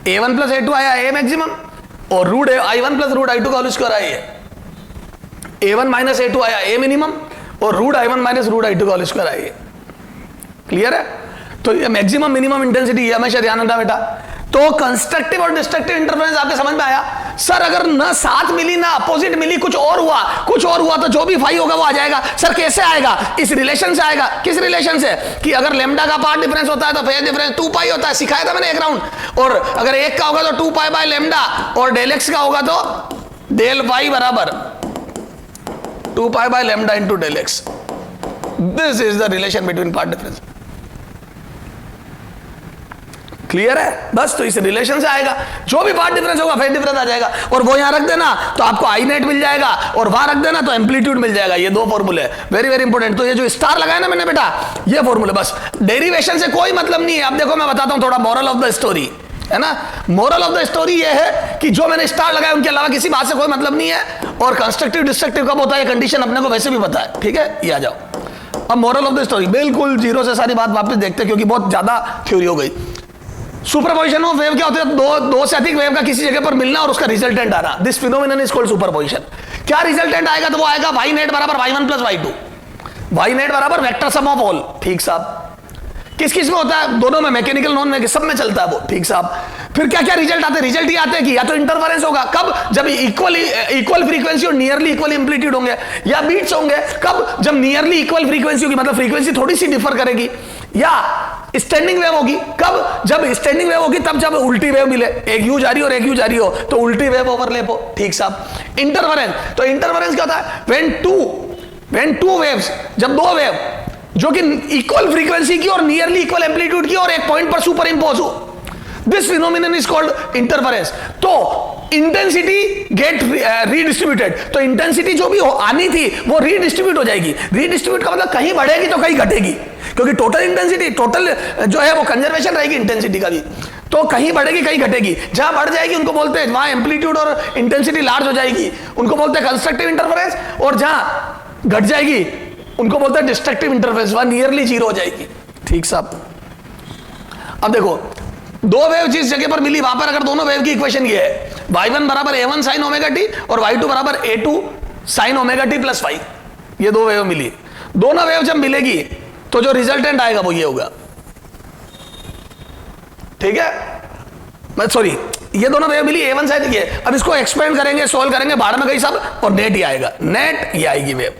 A1 प्लस A2 आया A मैक्सिमम, और √I1 प्लस √I2 का होल स्क्वायर आया A1 माइनस A2 आया A मिनिमम, और √I1 माइनस √I2 का होल स्क्वायर आया। क्लियर है? तो ये मैक्सिमम मिनिमम इंटेंसिटी है, हमेशा ध्यान रखना बेटा। तो कंस्ट्रक्टिव और डिस्ट्रक्टिव इंटरफेरेंस आपके समझ में आया? सर अगर ना साथ मिली ना अपोजिट मिली, कुछ और हुआ तो जो भी फाई होगा वो आ जाएगा। सर कैसे आएगा? इस रिलेशन से आएगा। किस रिलेशन से? कि अगर लेमडा का पार्ट डिफरेंस होता है तो फेज डिफरेंस 2 पाई होता है, सिखाया था मैंने एक राउंड। और अगर एक का होगा तो 2 पाई बाय लेमडा, और डेल एक्स का होगा तो डेल पाई बराबर 2 pi by lambda into del x. This is the relation between path difference. Clear है? बस तो इस रिलेशन से आएगा, जो भी पार्ट डिफरेंस होगा फेज डिफरेंस आ जाएगा। और वो यहां रख देना तो आपको आई नेट मिल जाएगा, और वहां रख देना तो एम्पलीट्यूड मिल जाएगा। ये दो फॉर्मूले वेरी वेरी इंपॉर्टेंट। तो ये जो स्टार लगाया ना मैंने बेटा, ये फॉर्मूले, बस डेरिवेशन से कोई मतलब नहीं है। अब देखो मैं बताता हूं थोड़ा मोरल ऑफ द स्टोरी, है ना। मोरल ऑफ द स्टोरी ये है कि जो मैंने स्टार लगाया उनके अलावा किसी बात से कोई मतलब नहीं है। और कंस्ट्रक्टिव डिस्ट्रक्टिव कब होता है कंडीशन अपने को वैसे भी पता है, ठीक है। ये आ जाओ अब मोरल ऑफ द स्टोरी, बिल्कुल जीरो से सारी बात वापस देखते हैं क्योंकि बहुत ज्यादा थ्योरी हो गई। सुपरपोजिशन ऑफ वेव क्या होता है? दो से अधिक वेव का किसी जगह पर मिलना और उसका रिजल्टेंट आना। This phenomenon is called superposition. क्या रिजल्टेंट आएगा? तो वो आएगा वाई नेट बराबर y1 plus y2, y net बराबर वेक्टर सम ऑफ ऑल। ठीक साहब। किस किस में होता है? दोनों में, मैकेनिकल नॉन में, सब में चलता है वो। ठीक साहब। फिर क्या क्या रिजल्ट आते हैं? रिजल्ट ये आते हैं कि या तो इंटरफेरेंस होगा, कब? जब इक्वल फ्रीक्वेंसी और नियरली इक्वल एम्पलीट्यूड होंगे, या बीट्स होंगे, कब? जब नियरली इक्वल फ्रीक्वेंसी होगी, मतलब फ्रीक्वेंसी थोड़ी सी डिफर करेगी, या स्टैंडिंग वेव होगी। कब? जब स्टैंडिंग वेव होगी तब जब उल्टी वेव मिले, एक यू जा रही हो और एक यू जा रही हो तो उल्टी वेव ओवरलैप हो। ठीक साहब। इंटरफेरेंस, तो इंटरफेरेंस क्या होता है? व्हेन टू वेव्स, जब दो वेव जो कि इक्वल फ्रीक्वेंसी की और नियरली इक्वल एम्पलीट्यूड की और एक पॉइंट पर सुपर इंपोज हो, this phenomenon is called interference. तो इंटेंसिटी गेट रीडिस्ट्रीब्यूटेड, तो इंटेंसिटी जो भी आनी थी वो रीडिस्ट्रीब्यूट हो जाएगी। रीडिस्ट्रीब्यूट का मतलब कहीं बढ़ेगी तो कहीं घटेगी, क्योंकि टोटल इंटेंसिटी, टोटल जो है वो कंजर्वेशन रहेगी इंटेंसिटी का भी, तो कहीं बढ़ेगी कहीं घटेगी। जहां बढ़ जाएगी उनको बोलते हैं, वहां एम्पलीट्यूड और इंटेंसिटी लार्ज हो जाएगी, उनको बोलते हैं कंस्ट्रक्टिव इंटरफेरेंस, और जहां घट जाएगी उनको बोलते हैं डिस्ट्रक्टिव इंटरफेरेंस, वहां नियरली जीरो हो जाएगी। ठीक साहब। अब देखो, दो वेव जिस जगह पर मिली वहां पर अगर दोनों वेव की इक्वेशन ये है, y1 बराबर a1 sin ओमेगा टी और y2 बराबर a2 sin omega t plus five, ये दो वेव मिली। दोनों वेव जब मिलेगी तो जो रिजल्टेंट आएगा वो ये होगा। ठीक है, मैं सॉरी, ये दोनों वेव मिली a1 sin, ये अब इसको एक्सपेंड करेंगे, सोल्व करेंगे, बाहर में गई सब, और नेट ही आएगा, नेट ये आएगी वेव,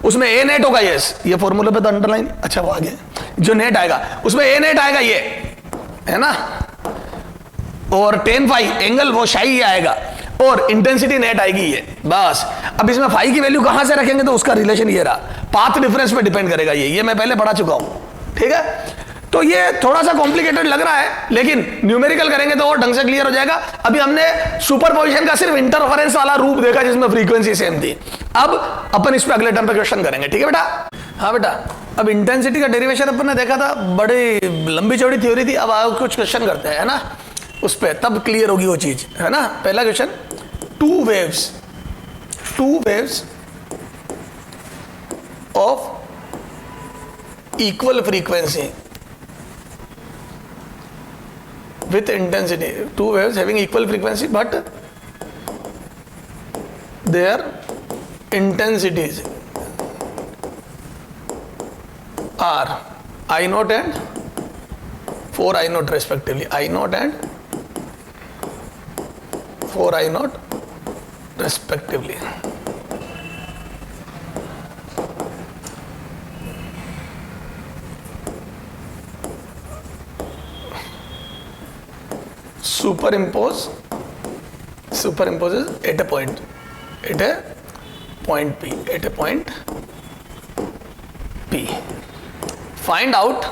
उसमें ए नेट होगा। यस, ये फॉर्मूले पे तो अंडरलाइन, अच्छा वो आगे जो नेट आएगा उसमें ए नेट आएगा, ये है ना, और tan फाई एंगल वो शाई आएगा, और इंटेंसिटी नेट आएगी ये, बस। अब इसमें फाई की वैल्यू कहां से रखेंगे तो उसका रिलेशन ये रहा, पाथ डिफरेंस पे डिपेंड करेगा ये मैं पहले पढ़ा चुका हूं। ठीक है, तो ये थोड़ा सा कॉम्प्लिकेटेड लग रहा है, लेकिन न्यूमेरिकल करेंगे तो और ढंग से क्लियर हो जाएगा। अभी हमने सुपरपोजिशन का सिर्फ इंटरफेरेंस वाला रूप देखा जिसमें फ्रीक्वेंसी सेम थी। अब अपन इस पे अगले टर्म पे क्वेश्चन करेंगे। ठीक है बेटा? हाँ बेटा, अब इंटेंसिटी का डेरिवेशन अपन ने देखा था, बड़ी लंबी चौड़ी थ्योरी थी। अब आओ कुछ क्वेश्चन करते हैं, है ना, उस पर तब क्लियर होगी वो चीज, है ना। पहला question, to waves of equal frequency with intensity, two waves having equal frequency but their intensities are I naught and 4 I naught respectively, I naught and 4 I naught respectively. superimposes at a point P. Find out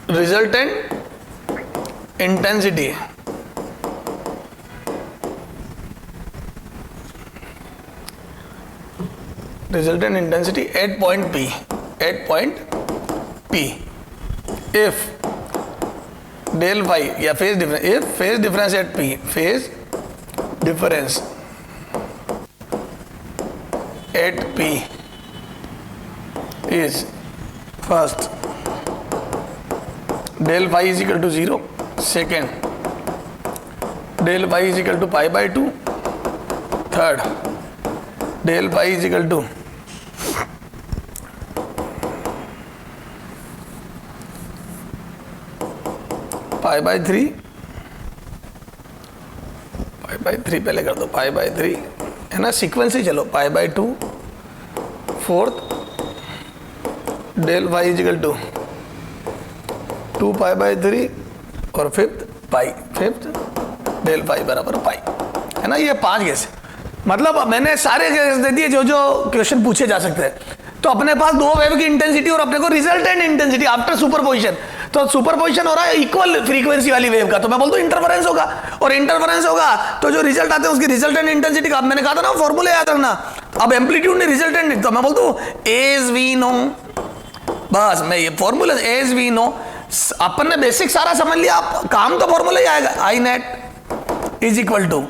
resultant intensity at point P if del phi या phase difference, if phase difference at P, phase difference at P is first del phi is equal to 0, second del phi is equal to pi by 2, third del phi is equal to pi by 3 पहले कर दो, पाई by 3 है ना, sequence ही चलो, pi by 2, fourth del y is equal to 2 pi by 3 और fifth del Y बराबर पाई, है ना। ये 5 केस, मतलब मैंने सारे केस दे दिए जो जो क्वेश्चन पूछे जा सकते हैं। तो अपने पास दो वेव की इंटेंसिटी और अपने को रिजल्टेंट इंटेंसिटी आफ्टर सुपरपोजिशन, तो सुपरपोजिशन हो रहा है इक्वल फ्रीक्वेंसी वाली वेव का, तो मैं बोलता हूं इंटरफेरेंस होगा, और इंटरफेरेंस होगा तो जो रिजल्ट आते हैं उसकी रिजल्टेंट इंटेंसिटी का, मैंने कहा था ना फॉर्मूला याद रखना। अब एम्पलीट्यूड ने रिजल्टेंट, तो मैं बोलता हूं एज वी नो, बस मैं ये फॉर्मूला एज वी नो, अपन ने बेसिक सारा समझ लिया, काम तो फॉर्मूला ही आएगा, I net is equal to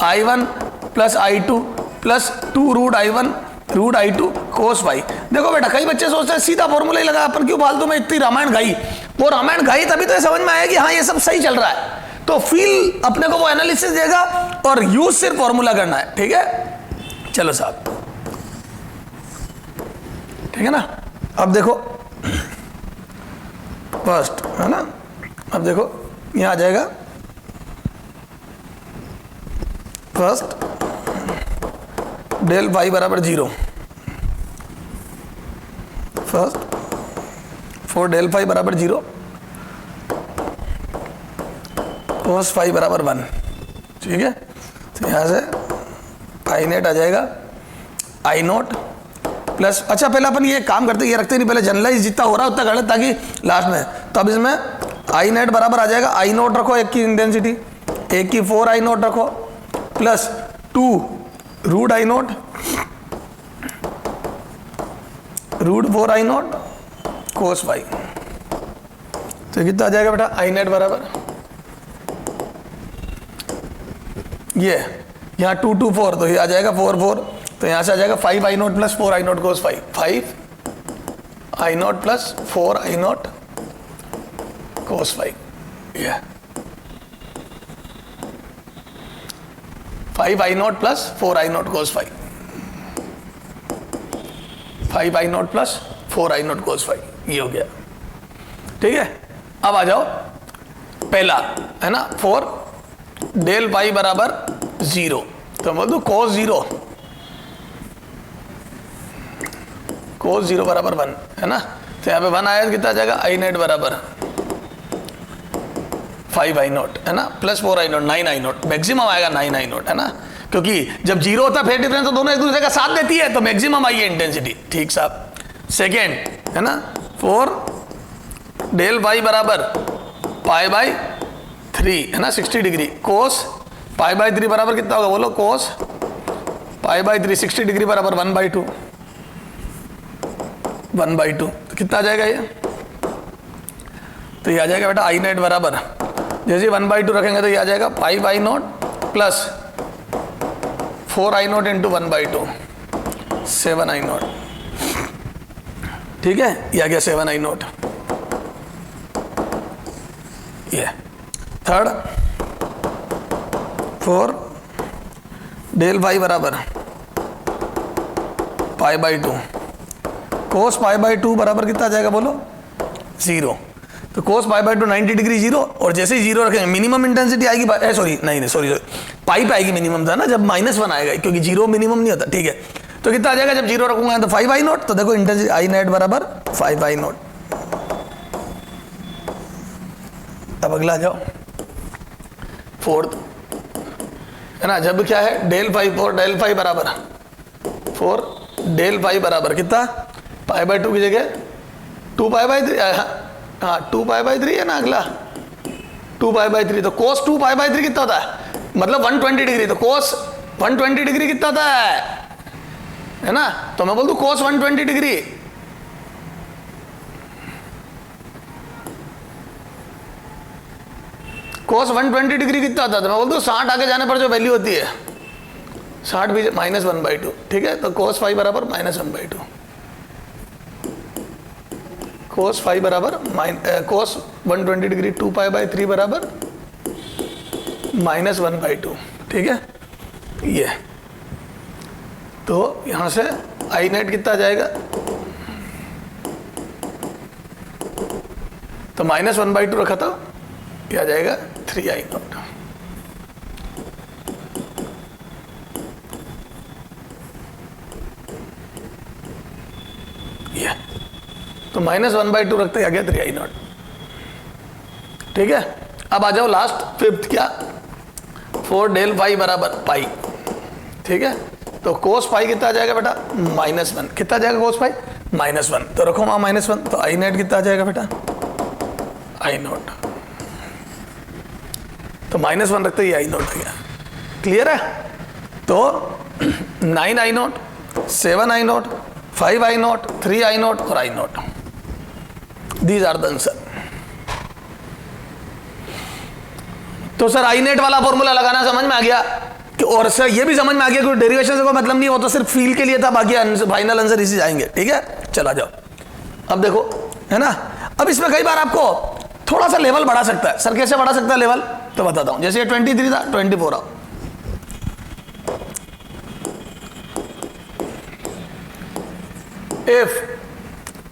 I1 plus I2 plus 2 root I2 cos phi. देखो बेटा, कई बच्चे सोचते हैं सीधा फॉर्मूला ही लगा, अपन क्यों फालतू में इतनी रामायण गाई, वो रामायण गाई तभी तो ये समझ में आया कि हाँ ये सब सही चल रहा है। तो फील अपने को वो एनालिसिस देगा और यूज सिर्फ फॉर्मूला करना है। ठीक है, चलो साहब, ठीक है ना। अब देखो फर्स्ट, है ना, अब देखो यहां आ जाएगा फर्स्ट डेल वाई बराबर 0, फर्स्ट फोर डेल फाई बराबर 0, कोस फाई बराबर 1, ठीक है। तो यहाँ से पाई नेट आ जाएगा आई नोट प्लस, अच्छा पहले अपन ये काम करते ये रखते नहीं, पहले जनरलाइज जितना हो रहा है उतना कर ले ताकि लास्ट में, तो अब इसमें आई नेट बराबर आ जाएगा आई नोट रखो एक की इंटेंसिटी, एक की 4 आई नोट रखो plus 2 root I naught, root 4 I naught cos phi. तो कितना आ जाएगा बेटा आई नेट बराबर ये यहाँ 2 2 4, तो ये आ जाएगा 4 4, तो यहाँ से आ जाएगा 5 I note plus 4 I naught cos phi, 5 I note plus 4 I naught cos phi, ये 5 I note plus 4 I naught cos phi, 5 I note plus 4 I naught cos phi, ये हो गया, ठीक है। अब आ जाओ पहला है ना 4 डेल पाई बराबर 0, तो बोल दो कोस 0, कोस 0 बराबर 1 है ना, तो यहाँ पे 1 आया तो कितना आ जाएगा आई नेट बराबर 5 आई नोट है ना plus 4 I note 9 I note, maximum आएगा 9 आई नोट है ना, क्योंकि जब 0 होता है फेज डिफरेंस तो दोनों एक दूसरे का साथ देती है, तो मैक्सिमम आई है इंटेंसिटी, ठीक साहब। सेकेंड है ना 4 डेल पाई बराबर पाई बाई 3 है ना 60 डिग्री, कोस पाई बाई 3 बराबर कितना होगा बोलो, कोस पाई बाई 3 60 डिग्री बराबर 1/2, 1/2, तो कितना आ जाएगा ये, तो ये आ जाएगा बेटा आई नेट बराबर, जैसे 1/2 रखेंगे तो ये आ जाएगा 5 I note plus 4 I note into 1/2, 7 I note, ठीक है, ये आ गया 7 आई नोट। ये थर्ड 4 डेल पाई बराबर pi by 2, cos pi by 2 बराबर कितना आ जाएगा बोलो 0, तो कोस पाई बाई 2 90 डिग्री 0, और जैसे ही 0 रखेंगे मिनिमम इंटेंसिटी आएगी, सॉरी नहीं सॉरी पाई पे आएगी मिनिमम था ना, जब -1 आएगा क्योंकि 0 मिनिमम नहीं होता, ठीक है। तो कितना आ जाएगा जब 0 रखूंगा तो 5 आई नोट, तो देखो इंटेंसिटी आई नेट बराबर 5 आई नोट। अब अगला जाओ फोर्थ है ना, जब क्या है डेल फाई 4 डेल फाई बराबर 4 डेल फाई बराबर कितना पाई बाई 2 की जगह 2 पाई बाई 3, हाँ 2 पाई बाई 3 है ना, अगला 2 पाई बाई 3, तो कोस 2 पाई बाई 3 कितना होता है, मतलब 120 डिग्री, तो कोस 120 डिग्री कितना होता है ना, तो मैं बोल दूं कोस 120 डिग्री, कोस 120 डिग्री कितना होता है, तो मैं बोल दूं 60 आगे जाने पर जो वैल्यू होती है 60 भी -1/2, ठीक है, तो कोस फाई बराबर -1/2, कोस फाई बराबर कोस 120 डिग्री 2 पाई बाई 3 बराबर -1/2, ठीक है। ये तो यहां से आई नेट कितना जाएगा, तो -1/2 रखा था, क्या जाएगा 3 आई नोट। ये तो -1/2 रखते आ गया 3 आई नोट, ठीक है। अब आ जाओ लास्ट फिफ्थ क्या 4 डेल फाई बराबर पाई, ठीक है, तो कोस पाई कितना आ जाएगा बेटा -1, कितना आ जाएगा कोस पाई -1, तो रखो वहां -1, तो आई नेट कितना आ जाएगा बेटा आई नोट, तो -1 रखते ही आई नोट आ गया, क्लियर है। तो 9 I not 7 I not 5 I not 3 I not और I not, these are the answer. तो सर आई नेट वाला फॉर्मूला लगाना समझ में आ गया कि, और सर ये भी समझ में आ गया कि डेरिवेशन से कोई मतलब नहीं, वो तो सिर्फ फील के लिए था, बाकी फाइनल आंसर इसी जाएंगे, ठीक है। चला जाओ अब देखो है ना, अब इसमें कई बार आपको थोड़ा सा लेवल बढ़ा सकता है, सर कैसे बढ़ा सकता है लेवल, तो बताता हूं, जैसे ये 23 था 24 आओ, इफ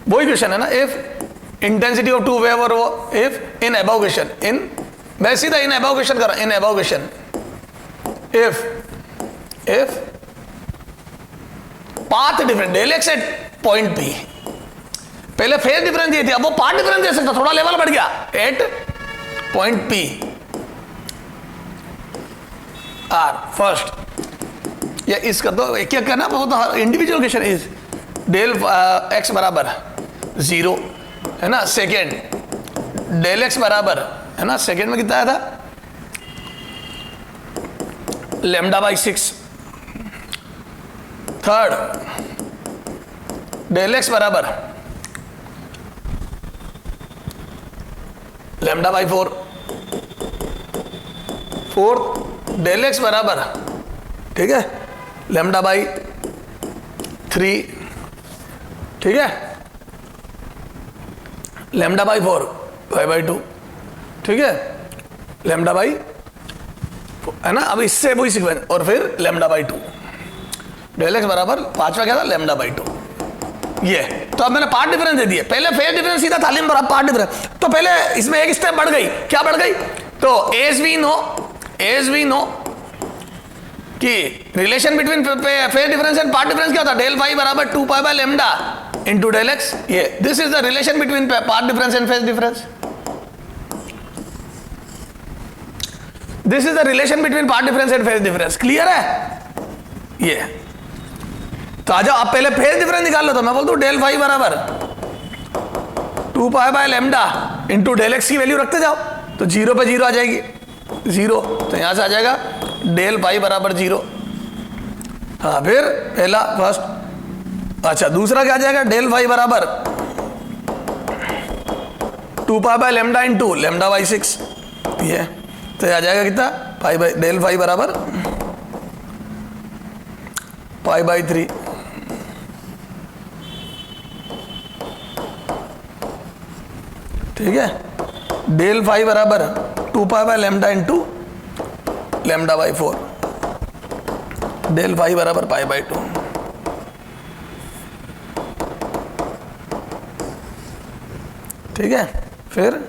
वही क्वेश्चन है ना, if intensity of two wave और वो if in above question, in मैं सीधा इन अबव क्वेश्चन कर रहा हूं, in above question if path different del x at point P पहले फेज डिफरेंस ये थी, अब वो पार्ट डिफरेंस दे सकता, थोड़ा लेवल बढ़ गया। At point P R first, या इसका तो क्या करना, वो तो individual question is del x बराबर 0 है ना, सेकेंड डेल एक्स बराबर है ना, सेकेंड में कितना आया था, lambda by 6, third del x बराबर lambda by 4, fourth del x बराबर, ठीक है, लैम्डा बाई 3, ठीक है, लैम्डा बाई 4 पाई बाई 2, ठीक है, लैम्डा बाई, है ना, अब इससे वही सीक्वेंस, और फिर लैम्डा बाई 2, डेल एक्स बराबर पांचवा क्या था, लैम्डा बाई 2। ये तो अब मैंने पार्ट डिफरेंस दे दिया, पहले फेज डिफरेंस सीधा थाली में, पार्ट डिफरेंस, तो पहले इसमें एक स्टेप बढ़ गई, क्या बढ़ गई, तो एज वी नो कि relation between phase difference and path difference क्या होता है, डेल फाई बराबर 2 pi by lambda into del X, ये this is the relation between path difference and phase difference, this is the relation between path difference and phase difference, clear है ये। तो आ जाओ, आप पहले फेज डिफरेंस निकाल लो, तो मैं बोलता हूं डेल फाई बराबर 2 pi by lambda into del x की वैल्यू रखते जाओ, तो 0 पे 0 आ जाएगी, 0, तो यहां से आ जाएगा डेल फाई बराबर 0। हाँ, फिर पहला फर्स्ट, अच्छा दूसरा क्या आ जाएगा, डेल फाई बराबर 2 pi by lambda into lambda by 6, ये तो आ जाएगा कितना, पाई बाई, डेल फाई बराबर पाई बाई 3, ठीक है, डेल फाई बराबर 2 pi by lambda into lambda by 4, del phi बराबर पाई बाई 2, ठीक है, फिर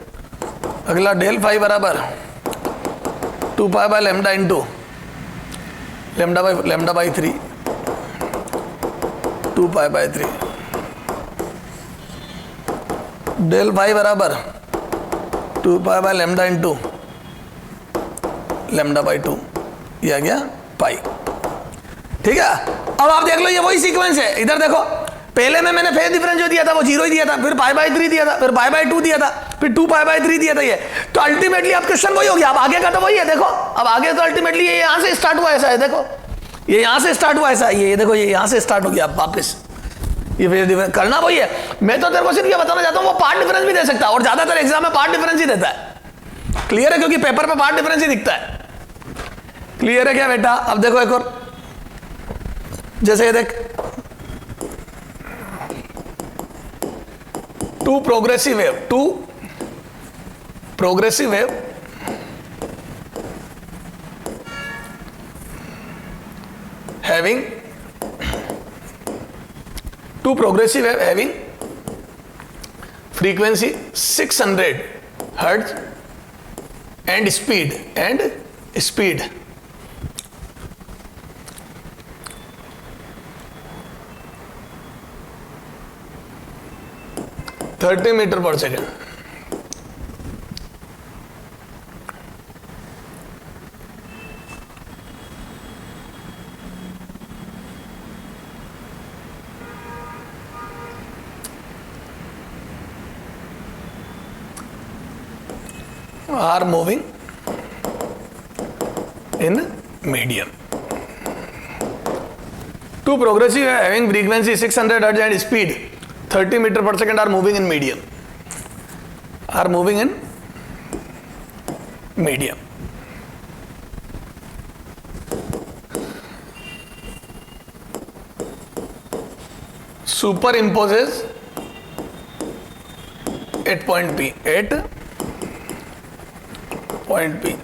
अगला डेल फाई बराबर 2 pi by lambda into lambda by 3, 2 pi by 3, del phi बराबर 2 pi by lambda into lambda by 2, ये आ गया पाई, ठीक है। अब आप देख लो, ये वही सीक्वेंस है, इधर देखो, पहले में मैंने फेज डिफरेंस जो दिया था वो 0 ही दिया था, फिर पाई बाई 3 दिया था, फिर पाई बाई 2 दिया था, फिर 2 पाई बाई 3 दिया था, ये तो अल्टीमेटली अब क्वेश्चन वही हो गया, अब आगे का तो वही है, देखो अब आगे तो अल्टीमेटली ये यहां से स्टार्ट हुआ ऐसा है, देखो ये यहां से स्टार्ट हुआ ऐसा, ये देखो ये यहां से स्टार्ट हो गया, वापस ये फेज डिफरेंस करना वही है। मैं तो तेरे को सिर्फ ये बताना चाहता हूं, वो पार्ट डिफरेंस भी दे सकता है, और ज्यादातर एग्जाम में पार्ट डिफरेंस ही देता है, क्लियर है, क्योंकि पेपर पे पार्ट डिफरेंस ही दिखता है, क्लियर है क्या बेटा। अब देखो एक और, जैसे ये देख, two progressive wave having frequency 600 hertz and speed 30 metre per second. are moving in medium. Two progressive having frequency 600 hertz and speed 30 meter per second are moving in medium. Are moving in medium. Superimposes at point P. At point P.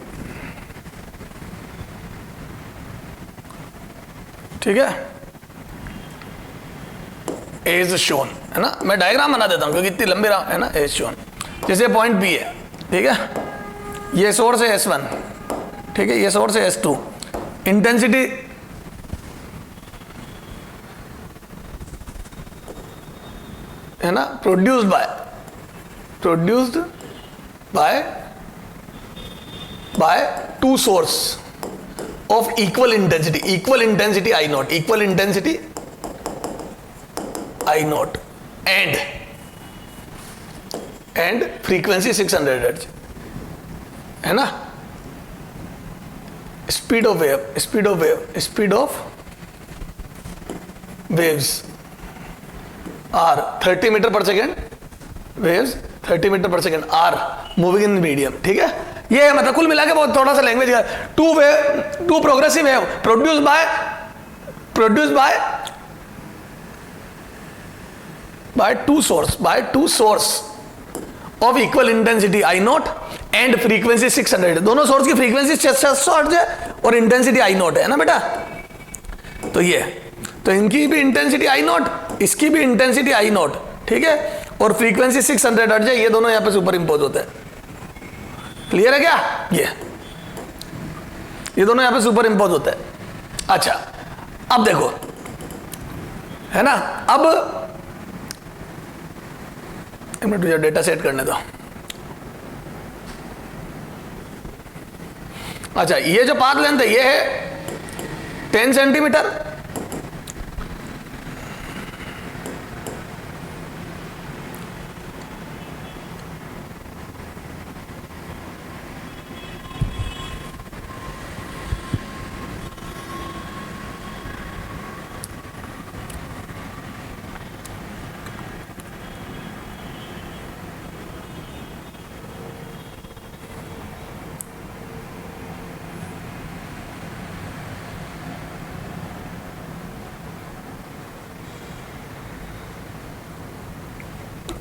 ठीक है, as shown है ना, मैं diagram बना देता हूं क्योंकि इतनी लंबी है ना। एज शोन, जैसे पॉइंट बी है, ठीक है, ये सोर्स है S1, ठीक है, ये सोर्स है S2, इंटेंसिटी है ना, produced by two source of equal intensity I naught, and frequency 600 hertz, है ना। Speed of waves are 30 metre per second, waves 30 metre per second are moving in medium, ठीक है। ये मतलब कुल मिला के बहुत थोड़ा सा लैंग्वेज है। Two progressive wave produce by two source of equal intensity I naught and frequency 600, दोनों सोर्स की फ्रीक्वेंसी 600 हर्ट्ज है और इंटेंसिटी आई नॉट है ना बेटा। तो ये तो इनकी भी इंटेंसिटी आई नॉट, इसकी भी इंटेंसिटी आई नॉट, ठीक है, और फ्रीक्वेंसी 600 हर्ट्ज है। ये दोनों यहां पे सुपर इंपोज होते हैं। क्लियर है क्या? ये दोनों यहां पे सुपर इंपोज होते हैं। अच्छा, अब देखो, है ना, अब एक मिनट मुझे डेटा सेट करने दो। अच्छा, ये जो पाथ लेंथ है ये है 10 सेंटीमीटर,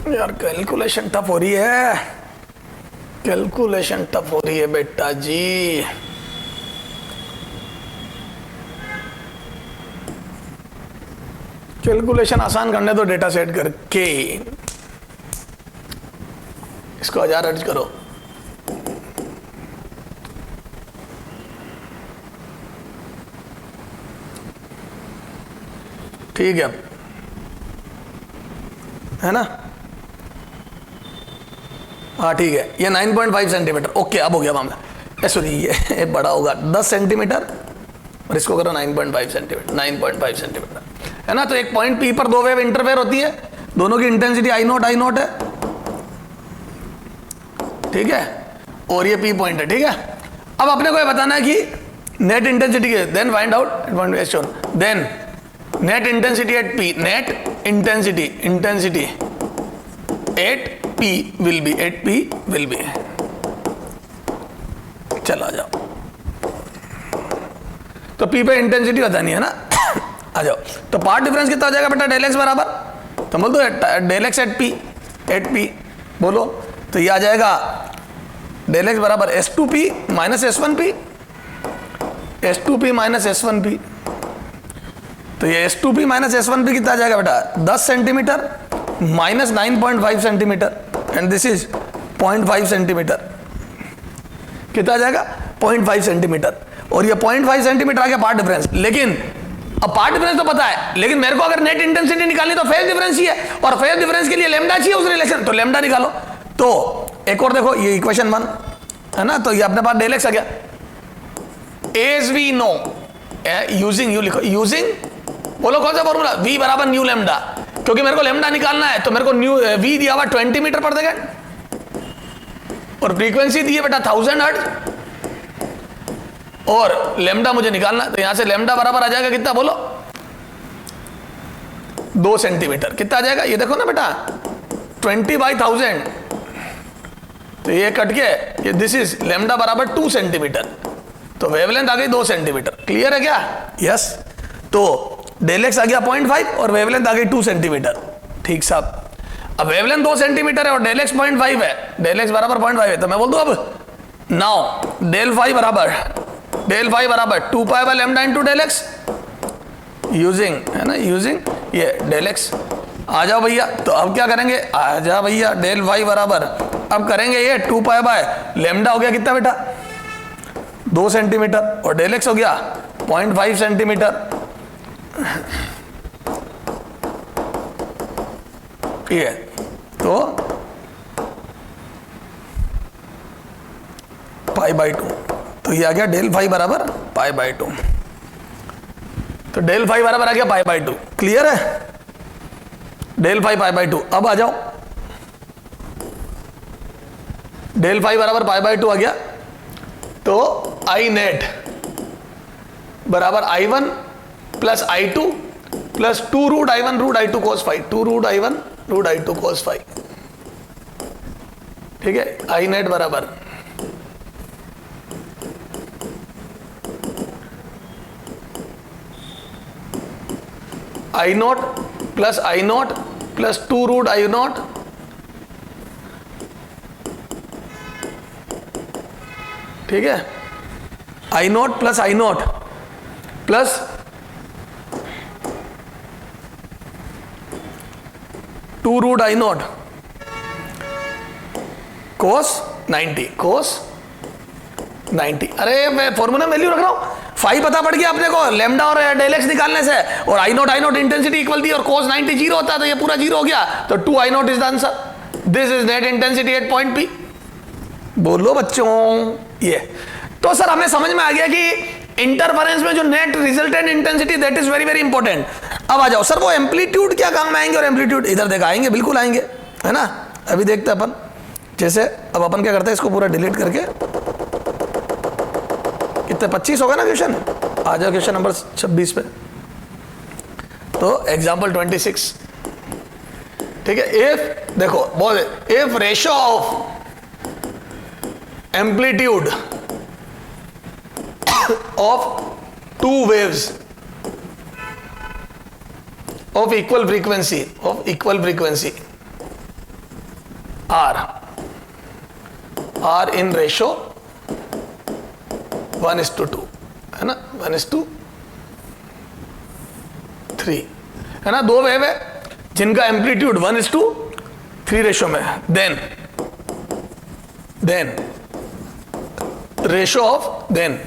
यार कैलकुलेशन टफ हो रही है, बेटा जी। कैलकुलेशन आसान करने दो डेटा सेट करके। इसको 1000 हर्ट्ज करो। ठीक है ना? हाँ ठीक है, ये 9.5 सेंटीमीटर। ओके, अब हो गया मामला। सॉरी, ये बड़ा होगा 10 सेंटीमीटर और इसको करो 9.5 सेंटीमीटर, है ना। तो एक पॉइंट पी पर दो वेव इंटरफेयर होती है, दोनों की इंटेंसिटी आई नॉट है, ठीक है, और ये पी पॉइंट है, ठीक है। अब अपने को ये बताना है कि नेट इंटेंसिटी के, then find out, then net intensity at P, net intensity at P will be, चलो आ जाओ। तो P पे इंटेंसिटी बतानी है ना। आ जाओ। तो पार्ट डिफरेंस कितना हो जाएगा बेटा? डेल एक्स बराबर, तो बोल दो डेल एक्स एट पी बोलो। तो ये आ जाएगा डेल एक्स बराबर S2P माइनस S1P, तो ये S2P माइनस S1P कितना आ जाएगा बेटा? 10 centimetre minus 9.5 centimetre and this is 0.5 centimetre. कितना आ जाएगा? 0.5 सेंटीमीटर। और ये 0.5 सेंटीमीटर आ गया पार्ट डिफरेंस। लेकिन अब पार्ट डिफरेंस तो पता है, लेकिन मेरे को अगर नेट इंटेंसिटी निकालनी तो फेज डिफरेंस ही है, और फेज डिफरेंस के लिए लेमडा चाहिए उस रिलेशन, तो लेमडा निकालो। तो एक और देखो, ये इक्वेशन 1 है ना, तो ये अपने पास डेल एक्स आ गया। As we know, using, you लिखो यूजिंग, बोलो कौन सा फॉर्मूला? V बराबर न्यू लेमडा, क्योंकि मेरे को लेमडा निकालना है, तो मेरे को न्यू V दिया हुआ 20 मीटर पर सेकेंड और फ्रीक्वेंसी दी है बेटा 1000 हर्ट्ज, और लेमडा मुझे निकालना है। तो यहां से लेमडा बराबर आ जाएगा कितना बोलो? 2 सेंटीमीटर। कितना आ जाएगा? ये देखो ना बेटा, 20/1000, तो ये कट के ये दिस इज लेमडा बराबर 2 सेंटीमीटर, तो वेवलेंथ आ गई 2 सेंटीमीटर। क्लियर है क्या? यस। तो डेल एक्स आ गया 0.5 और वेवलेंथ आ गई 2 सेंटीमीटर। ठीक साहब। अब वेवलेंथ 2 सेंटीमीटर है और डेल एक्स 0.5 है, डेल एक्स बराबर 0.5 है, तो मैं बोल दूं अब नाउ डेल फाई बराबर 2 pi by lambda into del x, using, है ना, यूजिंग ये डेल एक्स। आ जाओ भैया, तो अब क्या करेंगे? आ जाओ भैया, डेल वाई बराबर अब करेंगे ये 2 पाई बाय लैम्डा हो गया कितना बेटा? 2 सेंटीमीटर, और डेल एक्स हो गया 0.5 सेंटीमीटर। ये तो पाई बाई 2, तो ये आ गया डेल फाई बराबर पाई बाई 2, तो डेल फाई बराबर आ गया पाई बाई 2। क्लियर है? Del phi pi by 2। अब आ जाओ, डेल फाई बराबर पाई बाई 2 आ गया, तो आई नेट बराबर I1 plus I2 plus 2 root I1 root I2 cos phi, 2 root I1 root I2 cos phi. ठीक है, आई नेट बराबर I not plus I not plus 2 root I not ठीक है, I not plus I not plus 2 root I not cos 90 cos 90। अरे मैं formula value रख रहा हूं, फाई पता पड़ गया अपने को लेमडा और डेल एक्स निकालने से, और आई नॉट इंटेंसिटी इक्वल थी और कोस 90 जीरो होता है, तो ये पूरा जीरो हो गया, तो 2 I not is the answer. This is net intensity eight point P। बोलो बच्चों, ये तो सर हमें समझ में आ गया कि इंटरफेरेंस में जो net resultant intensity that is very very important. अब आ जाओ सर वो एम्पलीट्यूड क्या काम में आएंगे, और एम्पलीट्यूड इधर देखा आएंगे, बिल्कुल आएंगे, है ना। अभी देखते हैं अपन, जैसे अब अपन क्या करते हैं, इसको पूरा डिलीट करके, कितने 25 होगा ना क्वेश्चन, आ जाओ क्वेश्चन नंबर 26 पे। तो एग्जाम्पल 26, ठीक है। इफ देखो बोल, if ratio of amplitude of two waves of equal frequency are in ratio 1:2, है ना, 1:3, है ना। दो वेव है जिनका एम्पलीट्यूड 1:3 रेशियो में है, then ratio of then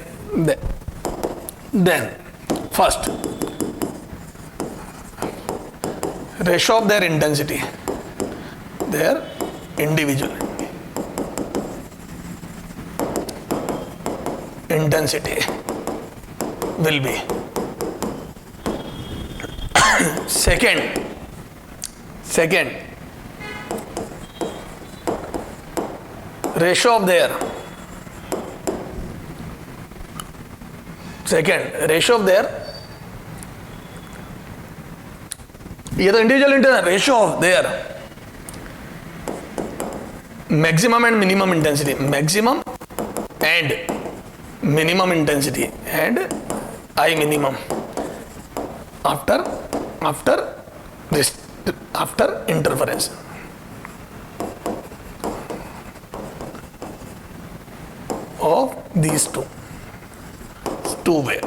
first ratio of their intensity, their individual intensity will be second ratio of their ये तो individual intensity, ratio of their maximum and minimum intensity, maximum and minimum intensity and I minimum after interference of these two wave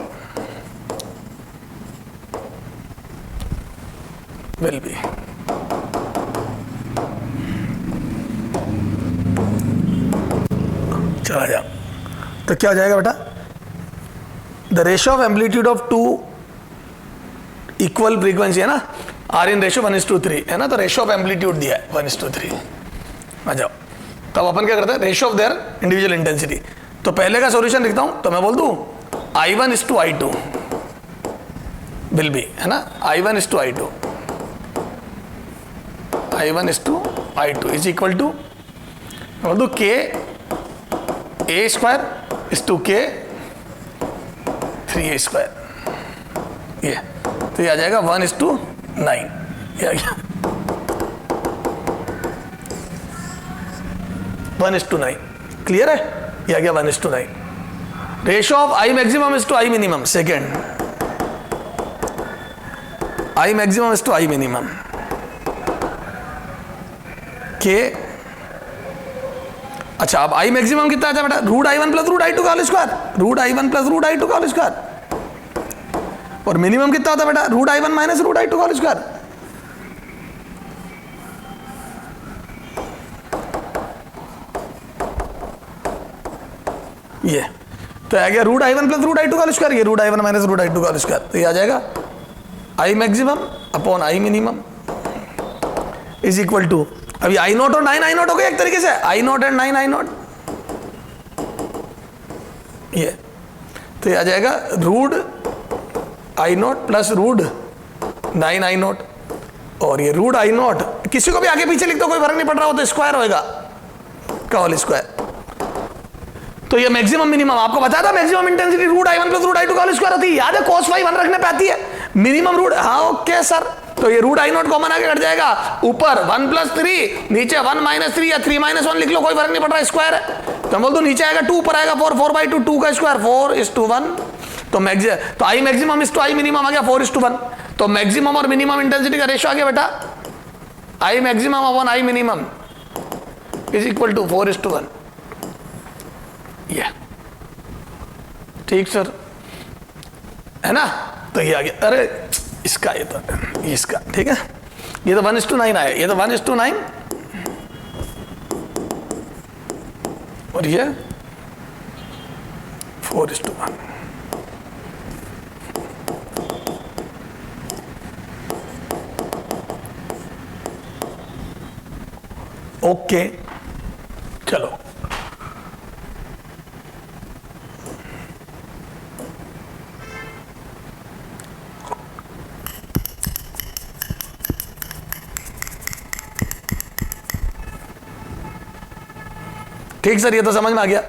will be चला जा, तो क्या हो जाएगा बेटा, the ratio of amplitude of two equal frequency है ना, are in ratio 1:3 है ना, तो रेशियो ऑफ एम्पलीट्यूड दिया है 1:3। आ जाओ, तो अब अपन क्या करते हैं, ratio of their individual intensity. तो पहले का सॉल्यूशन लिखता हूं, तो मैं बोल दूं I1:I2 विल बी, है ना, I1:I2 is equal to K A square is to K 3A square, ये तो ये आ जाएगा 1:9, ये आ गया 1:9। क्लियर है, ये आ गया 1:9। Ratio of I maximum is to I minimum, second I maximum is to I minimum के, अच्छा अब I मैक्सिमम कितना आता है बेटा, root I1 plus root I2 का whole square, root I1 plus root I2 का होल स्क्वायर, और मिनिमम कितना होता है बेटा, root I1 minus root I2 का होल स्क्वायर। ये तो आ गया root I1 plus root I2 का होल स्क्वायर, ये root I1 minus root I2 का होल स्क्वायर, तो ये आ जाएगा I maximum upon I minimum is equal to, अभी आई नॉट और 9 आई नॉट हो गया एक तरीके से, I naught and 9 I naught, ये तो ये आ जाएगा root I naught plus root 9 I naught, और ये रूट आई नॉट किसी को भी आगे पीछे लिख दो कोई फर्क नहीं पड़ रहा, हो तो स्क्वायर होएगा का होल स्क्वायर। तो ये मैक्सिमम मिनिमम आपको बताया था, maximum intensity root I one plus root I two का होल स्क्वायर होती है, याद है cos फाई 1 रखने पे आती है, मिनिमम रूट, हाँ ओके सर। तो ये रूट आई नॉट कॉमन आके कट जाएगा, ऊपर 1 प्लस 3, नीचे 1 माइनस 3 या 3 माइनस 1 लिख लो, कोई फर्क नहीं पड़ रहा, स्क्वायर है। तो हम बोल दो नीचे आएगा 2, ऊपर आएगा 4, 4 बाई 2, 2 का स्क्वायर 4:1। तो I maximum is to I minimum आ गया 4:1। तो मैक्सिमम और मिनिमम इंटेंसिटी का रेशियो आ गया बेटा, I maximum upon I minimum is equal to 4:1। ये ठीक सर है ना, तो ये आ गया, अरे इसका ये तो इसका ठीक है, ये तो 1:9 आया, ये तो 1:9 और ये 4:1। ओके चलो ठीक सर, ये तो समझ में आ गया।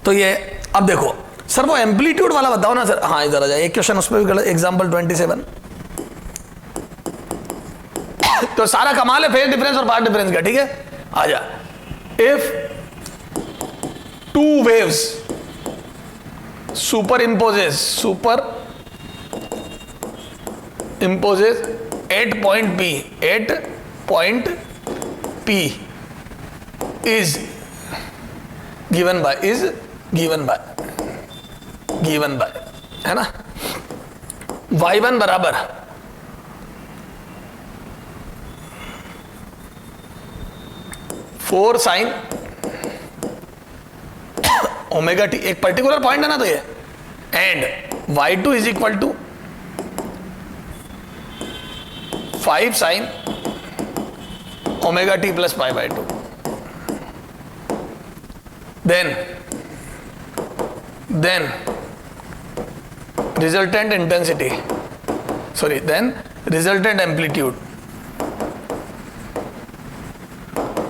तो ये अब देखो सर वो एम्पलीट्यूड वाला बताओ ना सर, हाँ इधर आ जाए, एक क्वेश्चन उस पर भी एग्जाम्पल 27। तो सारा कमाल है फेज डिफरेंस और पाथ डिफरेंस का, ठीक है आ जा। If 2 waves superimposes at point P is given by है ना, y1 बराबर फोर साइन ओमेगा टी, एक पर्टिकुलर पॉइंट है ना, तो ये and y2 is equal to 5 sine omega t plus pi by 2। then resultant intensity, then resultant amplitude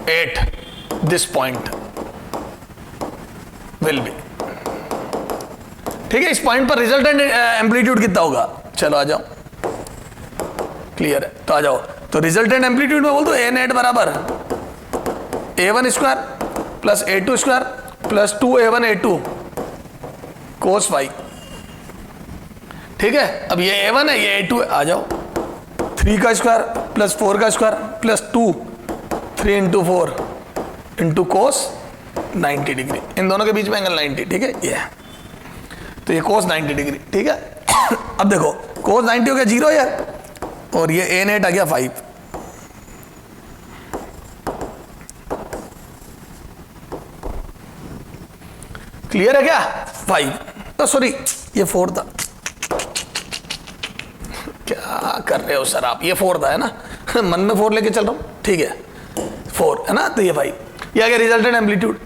at this point will be, ठीक है, इस पॉइंट पर रिजल्टेंट एम्पलीट्यूड कितना होगा, चलो आ जाओ, क्लियर है तो आ जाओ। तो रिजल्टेंट एम्पलीट्यूड में बोल दो ए नेट बराबर a1 square plus a2 square plus 2a1 a2 cos phi, ठीक है। अब ये a1 है ये a2 है, आ जाओ 3 का स्क्वायर प्लस 4 का square plus 2 3 into 4 into cos 90 degree, इन दोनों के बीच में एंगल 90, ठीक है ये, तो ये कोस 90 डिग्री, ठीक है। अब देखो कोस 90 हो गया 0 यार, और ये ए नेट आ गया 5, क्लियर है क्या, 5, तो सॉरी ये 4 था, क्या कर रहे हो सर आप, ये 4 था है ना, मन में 4 लेके चल रहा हूं, ठीक है 4 है ना, तो ये 5, ये आ गया रिजल्टेंट एम्पलीट्यूड।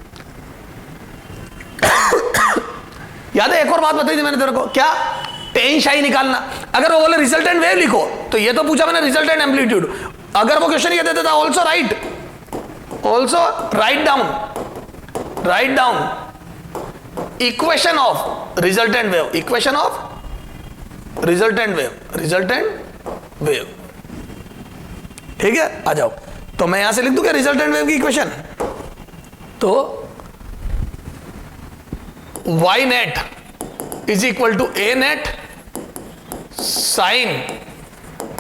याद है एक और बात बताई थी मैंने तेरे को, क्या, टेन शाई निकालना, अगर वो बोले रिजल्टेंट वेव लिखो तो ये तो पूछा मैंने रिजल्टेंट एम्पलीट्यूड, अगर वो क्वेश्चन ये देता था also write down equation of resultant wave, ठीक है आ जाओ। तो मैं यहां से लिख दूं क्या रिजल्टेंट वेव की इक्वेशन, तो y net is equal to a net sine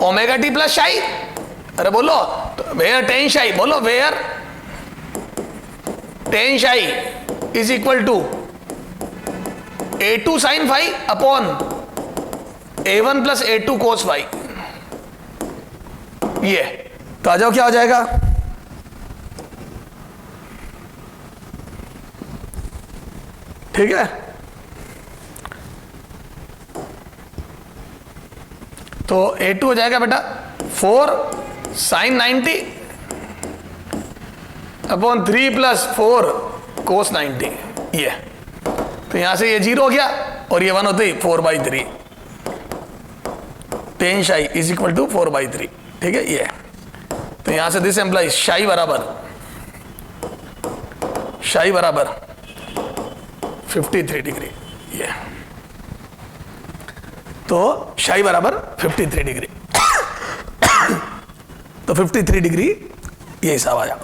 omega t plus psi, अरे बोलो वेयर टेन शाई, बोलो where tan psi is equal to a2 sine phi upon a1 plus a2 cos phi, ये तो आ जाओ क्या हो जाएगा, ठीक है। तो a2 हो जाएगा बेटा 4 साइन 90 अपॉन 3 प्लस 4 कोस 90, ये तो यहां से ये 0 हो गया और ये 1 होते ही 4/3 ten psi is equal to 4/3, ठीक है ये। तो यहां से दिस एम्प्लाइज शाई बराबर 53 डिग्री, ये तो शाई बराबर 53 डिग्री तो 53 डिग्री ये हिसाब आया।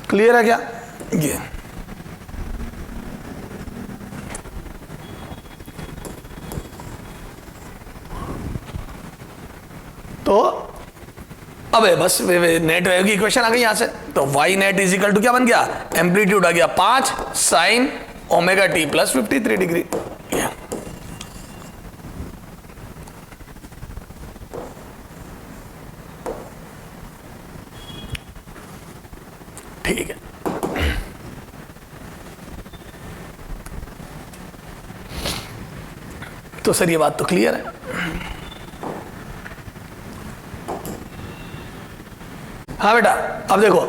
क्लियर है क्या ये? तो अब है बस नेट वेव की इक्वेशन आ गई यहां से। तो y net is equal to क्या बन गया, एम्पलीट्यूड आ गया 5 sine omega t plus 53 degree. ठीक है, तो सर ये बात तो क्लियर है। हाँ बेटा, अब देखो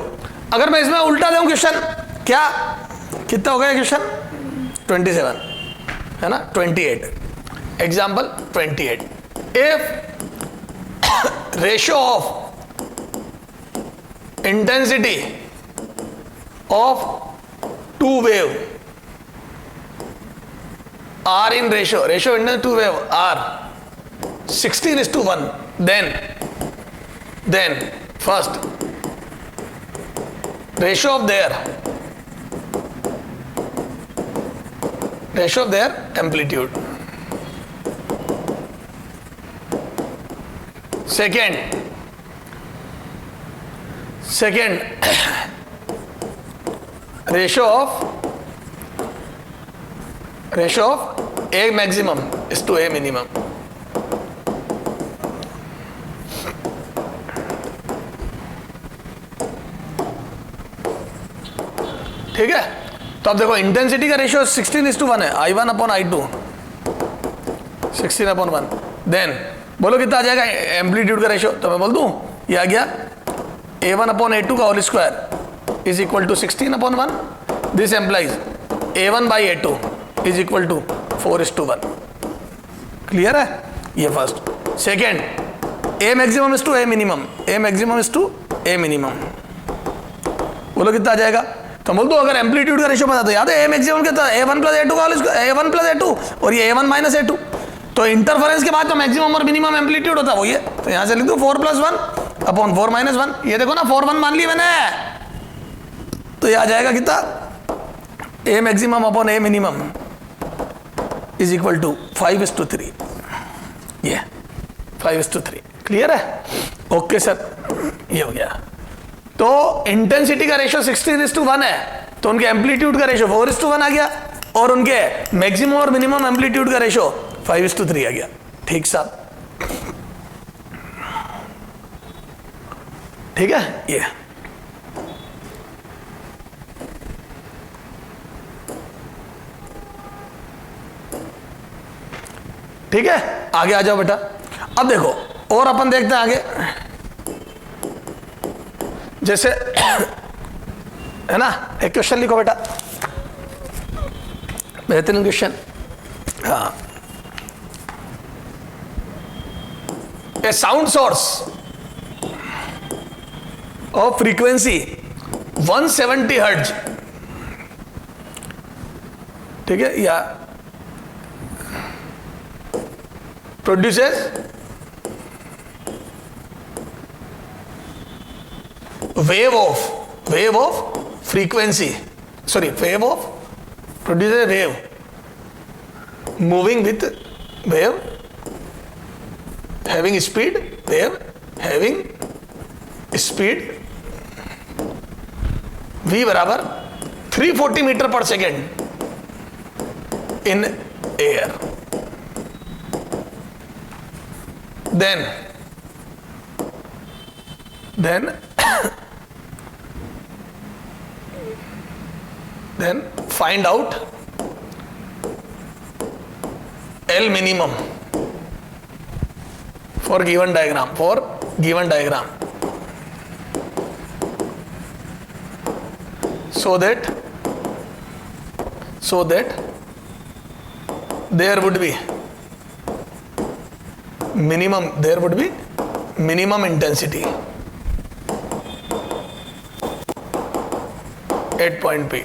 अगर मैं इसमें उल्टा दूं क्वेश्चन, क्या कितना हो गया क्वेश्चन 27 है ना, 28 example 28 if ratio of intensity of two wave are in ratio intensity two wave are 16:1, then first ratio of their amplitude, second ratio of A maximum is to A minimum, ठीक है। तो अब देखो intensity का ratio 16:1 है, I1/I2 16/1, then बोलो कितना आ जाएगा एम्पलीट्यूड का रेशियो, तो मैं बोल दूं ये आ गया A1/A2 का whole square is equal to 16/1, this implies A1/A2 is equal to 4:1। Clear है ये first. Second A maximum is to A minimum, बोलो कितना आ जाएगा, तो बोल दो अगर एम्पलीट्यूड का रेशियो पता तो याद है A मैक्सिमम कितना A1 प्लस A2 का A1 प्लस A2 और ये A1 माइनस A2, तो इंटरफेरेंस के बाद जो मैक्सिमम और मिनिमम एम्पलीट्यूड होता है वो ये, तो यहां से लिख दो 4+1/4 - 1, ये देखो ना 4 1 मान ली मैंने, तो ये आ जाएगा कितना A maximum upon A minimum is equal to 5:3, ये 5:3। क्लियर है? ओके सर, ये हो गया। तो इंटेंसिटी का रेशियो 16:1 है, तो उनके एम्पलीट्यूड का रेशियो 4:1 आ गया और उनके मैक्सिमम और मिनिमम एम्पलीट्यूड का रेशियो 5:3 आ गया। ठीक साहब, ठीक है ये। ठीक है, आगे आ जाओ बेटा। अब देखो और अपन देखते हैं आगे, जैसे है ना, एक क्वेश्चन लिखो बेटा, बेहतरीन क्वेश्चन। हाँ, a sound source of frequency 170 hertz, ठीक है, या produces wave of frequency, produces a wave moving with wave having speed v बराबर 340 metre per second in air, then find out L minimum for given diagram, so that there would be minimum intensity at point P.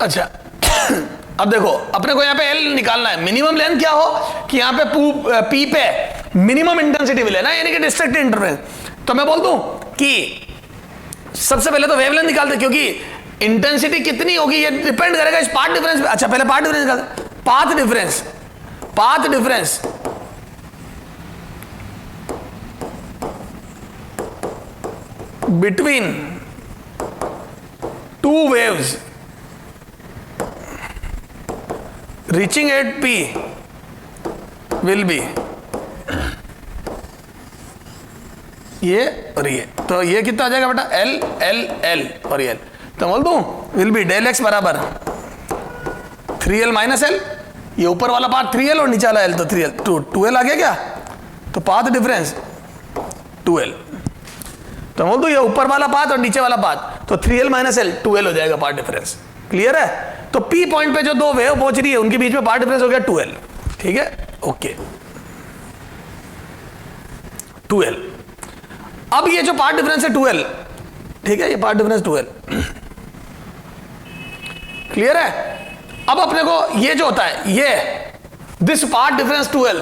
अच्छा अब देखो अपने को यहां पे L निकालना है। मिनिमम लेंथ क्या हो कि यहां पे P पे मिनिमम इंटेंसिटी मिले ना, यानी कि डिस्ट्रक्टिव इंटरफेरेंस। तो मैं बोल दूं कि सबसे पहले तो वेवलेंथ निकालते, क्योंकि इंटेंसिटी कितनी होगी ये डिपेंड करेगा इस पाथ डिफरेंस पे। अच्छा पहले पाथ डिफरेंस निकालते। Path difference between two waves reaching at P will be ये और ये, तो ये कितना आ जाएगा बेटा L और ये L। तो बोल दूं विल बी डेल एक्स बराबर 3L माइनस L, ये ऊपर वाला पार्ट 3L और नीचे वाला L, तो 3L 2L आ गया क्या, तो पाथ डिफरेंस 2L। तो बोल दूं ये ऊपर वाला पाथ और नीचे वाला पाथ, तो 3L माइनस L 2L हो जाएगा पाथ डिफरेंस। क्लियर है? तो P पॉइंट पे जो दो वेव पहुंच रही है उनके बीच में पाथ डिफरेंस हो गया 2L। ठीक है, ओके 2L। अब ये जो पाथ डिफरेंस है 2L, ठीक है, ये पाथ डिफरेंस 2L। क्लियर है? अब अपने को ये जो होता है ये this path difference 2L,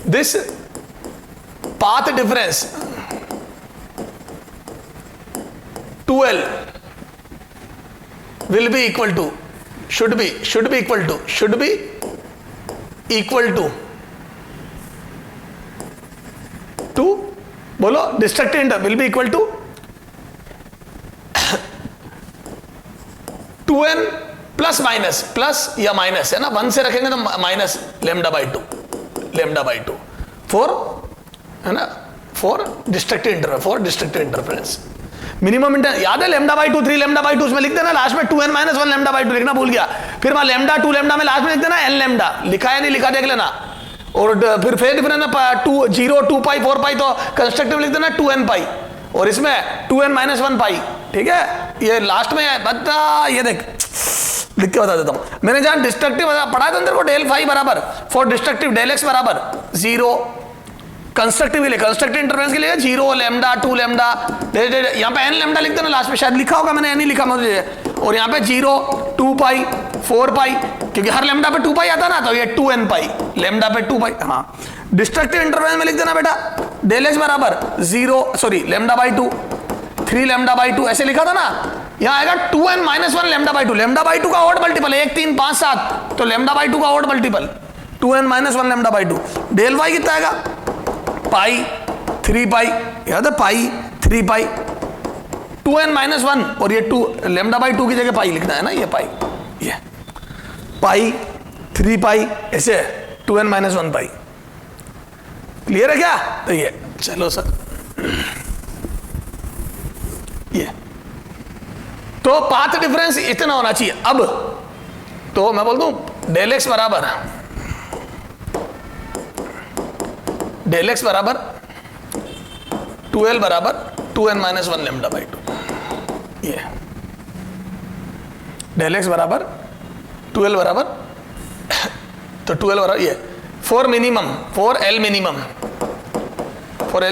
this path difference 2L will be equal to should be equal to बोलो destructive inter will be equal to 2n plus minus, plus या माइनस है ना, 1 से रखेंगे तो माइनस लेमडा बाई टू 4 है ना, 4 destructive interference minimum inter याद है लेमडा बाई 2 3 लेमडा बाई 2 उसमें लिख देना, लास्ट में 2n माइनस 1 लेमडा बाई 2 लिखना भूल गया, फिर वहां लेमडा 2 लेमडा में लास्ट में लिख देना n लेमडा, लिखा है नहीं लिखा देख लेना, और फिर फेज डिफरेंस में 2 0 2 पाई 4 पाई तो कंस्ट्रक्टिव लिख देना 2n पाई, और इसमें 2n माइनस 1 पाई। ठीक है, ये लास्ट में है बता, ये देख लिख के बता देता हूं, मैंने जहां डिस्ट्रक्टिव पढ़ा था अंदर को डेल फाई बराबर फॉर डिस्ट्रक्टिव डेल एक्स बराबर 0, कंस्ट्रक्टिव के लिए कंस्ट्रक्टिव इंटरफेरेंस के लिए 0 लेमडा 2 लेमडा, यहाँ पे n लेमडा लिख देना लास्ट में, शायद लिखा होगा मैंने n ही लिखा मुझे, और यहाँ पे 0 2 पाई 4 पाई, क्योंकि हर लेमडा पे 2 पाई आता ना, तो ये 2n पाई लेमडा पे 2 पाई। हाँ, डिस्ट्रक्टिव इंटरफेरेंस में लिख देना बेटा डेल एक्स बराबर 0 sorry lambda by 2 3 lambda by 2 ऐसे लिखा था ना, यहाँ आएगा 2n minus 1 lambda by 2, lambda by 2 का ऑड मल्टीपल 1 3 5 7, तो लेमडा बाई 2 का odd multiple 2n minus 1 lambda by 2, del y कितना आएगा पाई 3 पाई, याद है पाई 3 पाई 2n माइनस 1, और ये 2 लेमडा बाई 2 की जगह पाई लिखना है ना, ये पाई, ये पाई 3 पाई ऐसे 2n माइनस 1 पाई। क्लियर है क्या? तो ये चलो सर, ये तो पाथ डिफरेंस इतना होना चाहिए। अब तो मैं बोल दूं डेल एक्स बराबर 2 2L बराबर 2n माइनस 1 लेमडा बाई 2, ये डेल एक्स बराबर 2L बराबर तो 2L बराबर ये 4 मिनिमम 4L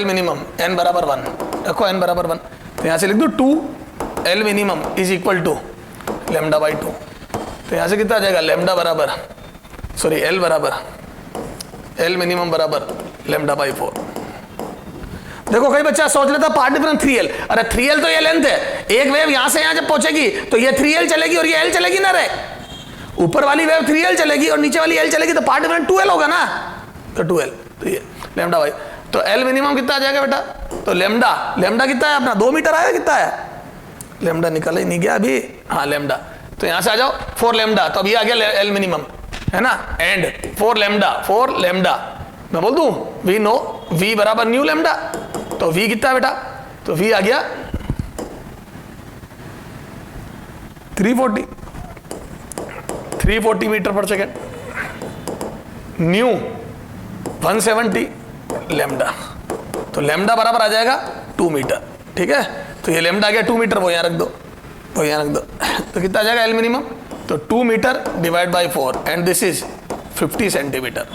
मिनिमम n बराबर 1 रखो, n बराबर 1, तो यहाँ से लिख दो 2L minimum is equal to lambda by 2, तो यहाँ से कितना आ जाएगा लेमडा बराबर L बराबर L मिनिमम बराबर लेमडा बाई 4। देखो कई बच्चा सोच लेता पार्ट डिफरेंस 3L, अरे 3L तो ये लेंथ है, एक वेव यहां से यहां जब पहुंचेगी तो ये 3L चलेगी और ये L चलेगी ना रे, ऊपर वाली वेव 3L चलेगी और नीचे वाली L चलेगी, तो पार्ट डिफरेंस 2L होगा ना, तो 2L, तो ये लेमडा बाई, तो L मिनिमम कितना आ जाएगा बेटा, तो लेमडा कितना है अपना 2 मीटर आया, कितना है लेमडा निकल ही नहीं गया अभी, हाँ लेमडा, तो यहां से आ जाओ 4 लेमडा, तो अभी आ गया L मिनिमम है ना, एंड 4 लेमडा मैं बोल दूं वी नो V बराबर न्यू लेमडा, तो V कितना है बेटा, तो V आ गया 340 metre per second, new 170 lambda, तो लेमडा बराबर आ जाएगा 2 मीटर, ठीक है, तो ये लेमडा आ गया 2 मीटर, वो यहाँ रख दो, तो कितना आ जाएगा L मिनिमम, तो 2 metre divide by 4 and this is 50 centimetre,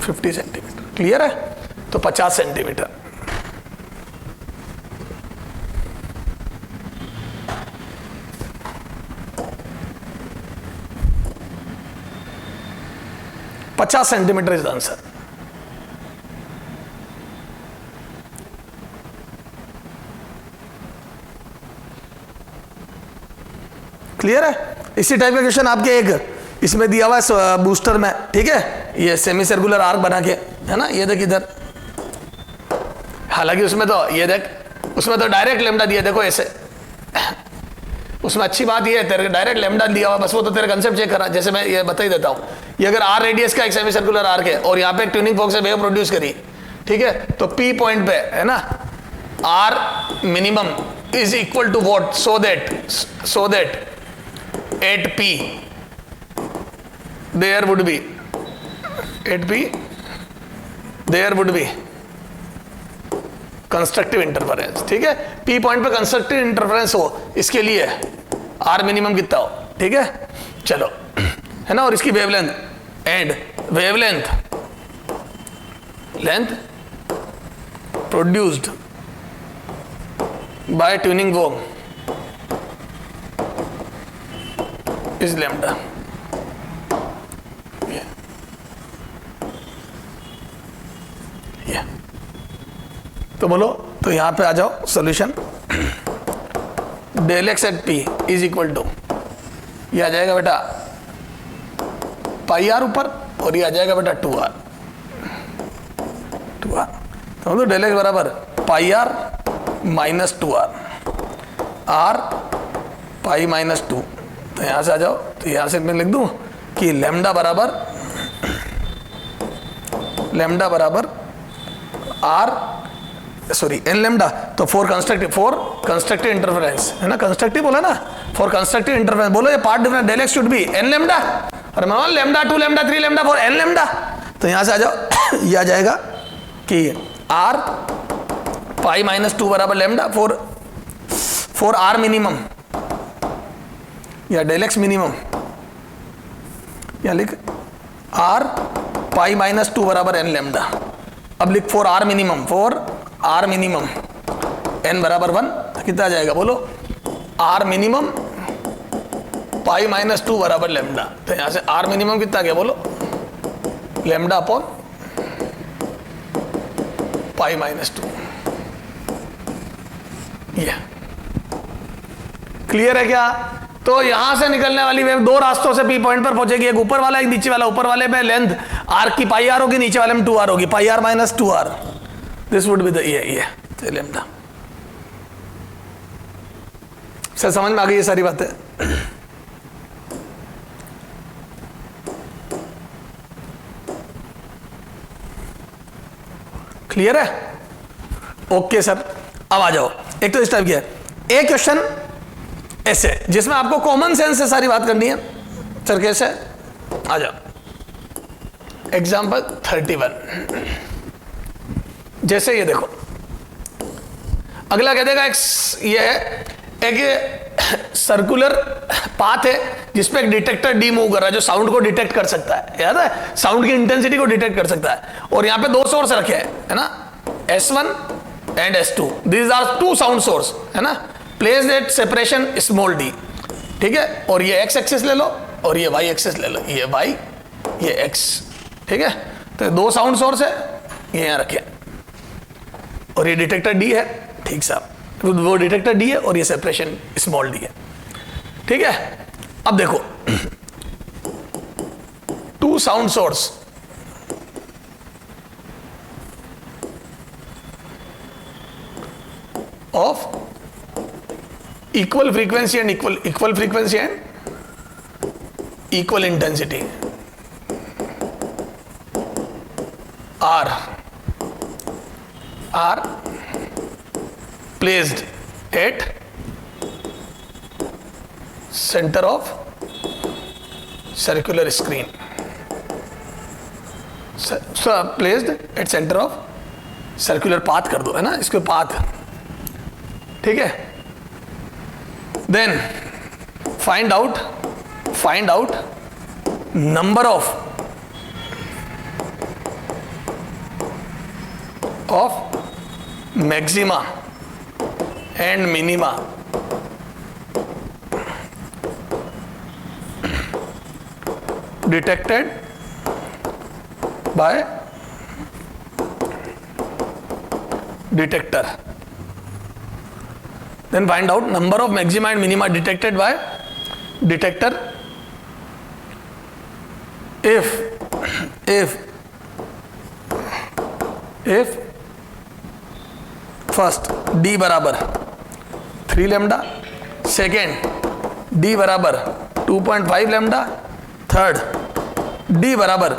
50 centimetre, clear है, तो 50 centimetre, is the answer. Clear है, इसी टाइप का क्वेश्चन आपके एक इसमें दिया हुआ है बूस्टर में, ठीक है, ये सेमी सर्कुलर आर्क बना के, है ना, ये देख इधर, हालांकि उसमें तो ये देख, उसमें तो डायरेक्ट लेमडा दिया, देखो ऐसे, उसमें अच्छी बात ये है तेरे डायरेक्ट लेमडा दिया हुआ, बस वो तो तेरे कंसेप्ट चेक करा, जैसे मैं ये बता ही देता हूँ, ये अगर R रेडियस का एक सेमी सर्कुलर आर्क है और यहाँ पे एक ट्यूनिंग फोर्क से वेव प्रोड्यूस करी, ठीक है, तो P पॉइंट पे है ना, R minimum is equal to what, so that at P there would be constructive interference, ठीक है, P पॉइंट पे कंस्ट्रक्टिव इंटरफेरेंस हो, इसके लिए R मिनिमम कितना हो, ठीक है, चलो, है ना, और इसकी wavelength and length produced by tuning fork is lambda, तो बोलो, तो यहां पे आ जाओ solution, del x at P is equal to, ये आ जाएगा बेटा पाई आर ऊपर और ये आ जाएगा बेटा 2R, तो बोलो डेल एक्स बराबर pi R minus 2R, R pi minus 2, तो यहां से आ जाओ, तो यहां से मैं लिख दूं कि लेमडा बराबर R एन लेमडा, तो फोर कंस्ट्रक्टिव इंटरफेरेंस है ना, कंस्ट्रक्टिव बोला ना, फॉर कंस्ट्रक्टिव इंटरफेरेंस, बोलो ये path difference del x should be n lambda, और मान lambda 2 lambda 3 lambda 4 n lambda, तो यहां से आ जाओ ये आ जाएगा कि R पाई माइनस 2 बराबर लेमडा फॉर R मिनिमम या डेल एक्स मिनिमम, या लिख R पाई माइनस 2 बराबर एन लेमडा, अब लिख फॉर R मिनिमम n बराबर 1, कितना आ जाएगा बोलो, R मिनिमम पाई माइनस 2 बराबर लेमडा, तो यहां से R मिनिमम कितना आ गया बोलो, लेमडा अपॉन पाई माइनस 2, ये क्लियर है क्या। तो यहां से निकलने वाली वेव दो रास्तों से P पॉइंट पर पहुंचेगी, एक ऊपर वाला एक नीचे वाला, ऊपर वाले में लेंथ R की पाई R होगी, नीचे वाले में 2R होगी, पाई R minus 2R, this would be the ये लेमडा। सर समझ में आ गई ये सारी बातें, क्लियर है, ओके सर। अब आ जाओ, एक तो इस टाइप की है, एक क्वेश्चन ऐसे जिसमें आपको कॉमन सेंस से सारी बात करनी है, सर कैसे, आ जाओ, एग्जाम्पल 31, जैसे ये देखो, अगला कह देगा ये है एक सर्कुलर पाथ है जिसपे एक डिटेक्टर डी मूव कर रहा है जो साउंड को डिटेक्ट कर सकता है, याद है, साउंड की इंटेंसिटी को डिटेक्ट कर सकता है। और यहां पे दो सोर्स रखे हैं, है ना, S1 and S2, these are two sound source, है ना, place that separation small d, ठीक है। और ये x एक्सिस ले लो और ये y एक्सिस ले लो, ये y ये x, ठीक है। तो दो साउंड सोर्स है, ये यहां रखे और ये डिटेक्टर डी है, ठीक साहब, वो डिटेक्टर डी है और ये सेपरेशन स्मॉल डी है, ठीक है। अब देखो, two sound source of equal frequency and equal frequency and equal intensity are placed at center of circular screen, so placed at center of circular path कर दो, है ना, इसको path, ठीक है। then find out number of maxima and minima detected by detector. Then find out number of maxima and minima detected by detector if first d बराबर 3 lambda, second d बराबर 2.5 lambda, third d बराबर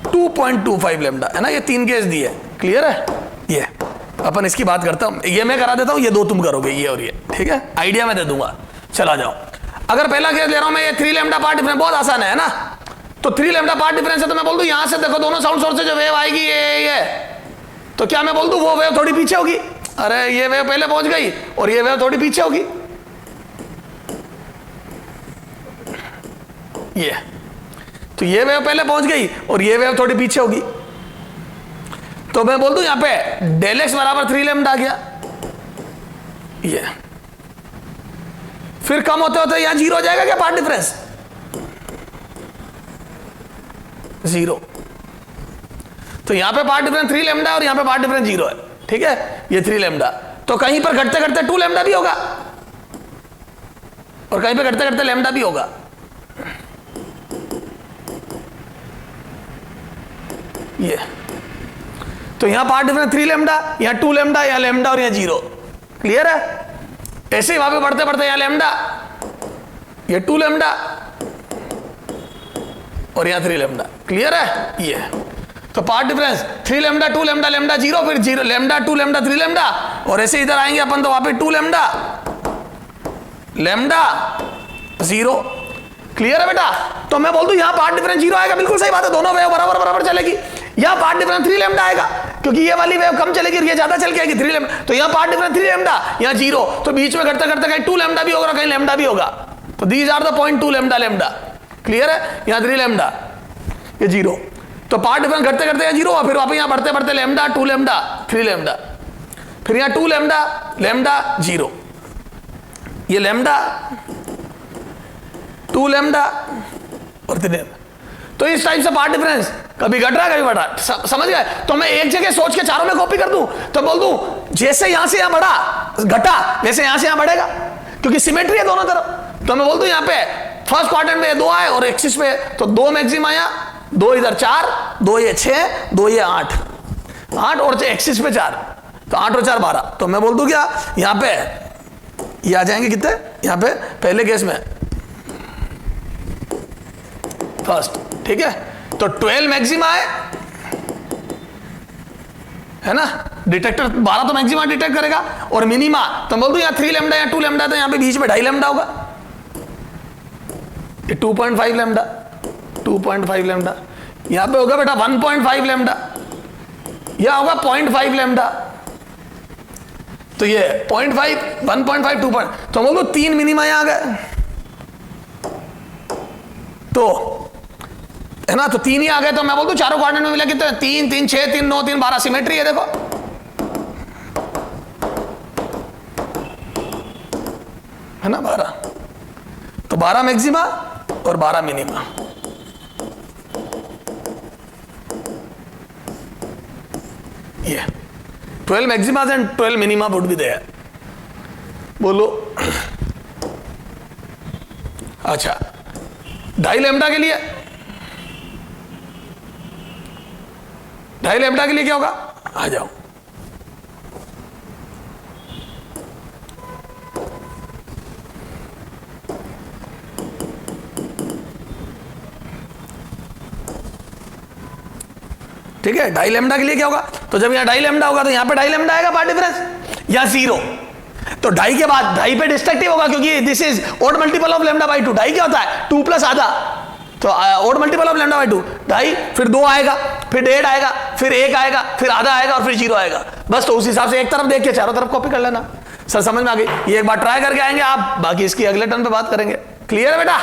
2.25 lambda, है ना। ये तीन case दिए, clear है। ये अपन इसकी बात करता हूं, ये मैं करा देता हूं, ये दो तुम करोगे, ये और ये, ठीक है, आइडिया मैं दे दूंगा। चला जाओ, अगर पहला केस ले रहा हूं मैं, ये 3 लैम्डा पार्ट डिफरेंस, बहुत आसान है ना। तो 3 लैम्डा पार्ट डिफरेंस है तो मैं बोल दूं यहां से देखो दोनों साउंड सोर्स से जो वेव आएगी ये, तो क्या मैं बोल दूं वो वेव थोड़ी पीछे होगी, अरे ये वेव पहले पहुंच गई और ये वेव थोड़ी पीछे होगी, ये तो ये वेव पहले पहुंच गई और ये वेव थोड़ी पीछे होगी, तो मैं बोल दूं यहां पे डेल एक्स बराबर 3 लैम्डा आ गया, ये फिर कम होते होते यहां जीरो हो जाएगा क्या पार्ट डिफरेंस, जीरो। तो यहां पे पार्ट डिफरेंस 3 लैम्डा और यहां पे पार्ट डिफरेंस 0 है, ठीक है, ये 3 लैम्डा। तो कहीं पर घटते घटते 2 लैम्डा भी होगा और कहीं पे घटते घटते लैम्डा भी होगा, ये। तो यहां पार्ट डिफरेंस 3 लैम्डा, यहां 2 लैम्डा, यहां लैम्डा और यहां 0, क्लियर है। ऐसे ही वहां पे बढ़ते बढ़ते यहां लैम्डा, ये 2 लैम्डा और यहां 3 लैम्डा, क्लियर है। ये तो path difference 3 lambda 2 lambda lambda 0, फिर 0 लैम्डा 2 लैम्डा 3 लैम्डा, और ऐसे इधर आएंगे अपन तो वहां पे 2 लैम्डा लैम्डा 0, क्लियर है बेटा। तो मैं बोल दूं यहां पार्ट डिफरेंस 0 आएगा, बिल्कुल सही बात है, दोनों वेव बराबर बराबर चलेगी। यहां पार्ट डिफरेंस 3 लैम्डा आएगा क्योंकि ये वाली वेव कम चलेगी और ये ज्यादा चल के आएगी 3 लैम्डा, तो यहां पार्ट डिफरेंस 3 लैम्डा, यहां 0, तो बीच में घटते घटते कहीं 2 लैम्डा भी होगा, कहीं लैम्डा भी होगा, तो these are the point 2 lambda lambda, clear है। यहां 3 लैम्डा, ये 0, तो पार्ट डिफरेंस घटते घटते यहां 0 हुआ, फिर वापस यहां बढ़ते बढ़ते लैम्डा 2 लैम्डा 3 लैम्डा, फिर यहां 2 लैम्डा लैम्डा 0, ये लैम्डा 2 लैम्डा और 3 लैम्डा। तो इस टाइप से पार्ट डिफरेंस कभी घट रहा है कभी बढ़ रहा है, समझ गए। तो मैं एक जगह सोच के चारों में कॉपी कर दूं तो बोल दूं जैसे यहां से यहां बढ़ा घटा वैसे यहां से यहां बढ़ेगा, क्योंकि सिमेट्री है दोनों तरफ। तो मैं बोल दूं यहां पे फर्स्ट क्वाड्रेंट में 2 आए और एक्सिस पे तो 2 मैक्सिमा आया, 2 इधर 4, 2 ये 6, 2 ये 8, 8 और एक्सिस पे 4, तो 8 और 4 12। तो मैं बोल दूं क्या यहां पे ये आ जाएंगे कितने, यहां पे पहले केस में फर्स्ट, ठीक है, तो 12 मैक्सिमा है ना, डिटेक्टर 12 तो मैक्सिमा डिटेक्ट करेगा, और मिनिमा तो बोल दूं यहां 3 लैम्डा या 2 लैम्डा, तो यहां पे बीच में 2.5 लैम्डा होगा, ये 2.5 लैम्डा, 2.5 लैम्डा, यहां पे होगा बेटा 1.5 लैम्डा, यह होगा 0.5 लैम्डा, तो ये 0.5, 1.5, 2 पॉइंट, तो बोलो 3 मिनिमा यहां आ गए, तो है ना, तो 3 ही आ गए, तो मैं बोलता हूं चारों क्वाड्रेंट में मिला कितने, 3, 3, 6, 3, 9, 3, 12, सिमेट्री है देखो, है ना 12, तो 12 मैक्सिमा और 12 मिनिमा। ये 12 maximas and 12 minima would be there. बोलो अच्छा, 2.5 लैम्डा के लिए, 2.5 लैम्डा के लिए क्या होगा, आ जाओ, ठीक है। 2.5 लैम्डा के लिए क्या होगा, तो जब यहां 2.5 लैम्डा होगा तो यहां पे 2.5 लैम्डा आएगा पार्ट डिफरेंस, या 0, तो 2.5 के बाद 2.5 पे डिस्ट्रक्टिव होगा, क्योंकि this is odd multiple of lambda by 2। 2.5 क्या होता है, 2 प्लस आधा, तो odd multiple of lambda by 2, 2.5, फिर 2 आएगा, फिर 1.5 आएगा, फिर 1 आएगा, फिर आधा आएगा और फिर 0 आएगा। बस तो उस हिसाब से एक तरफ देख के चारों तरफ कॉपी कर लेना। सर समझ में आ गई, ये एक बार ट्राई करके आएंगे आप, बाकी इसकी अगले टर्न पे बात करेंगे। क्लियर है बेटा?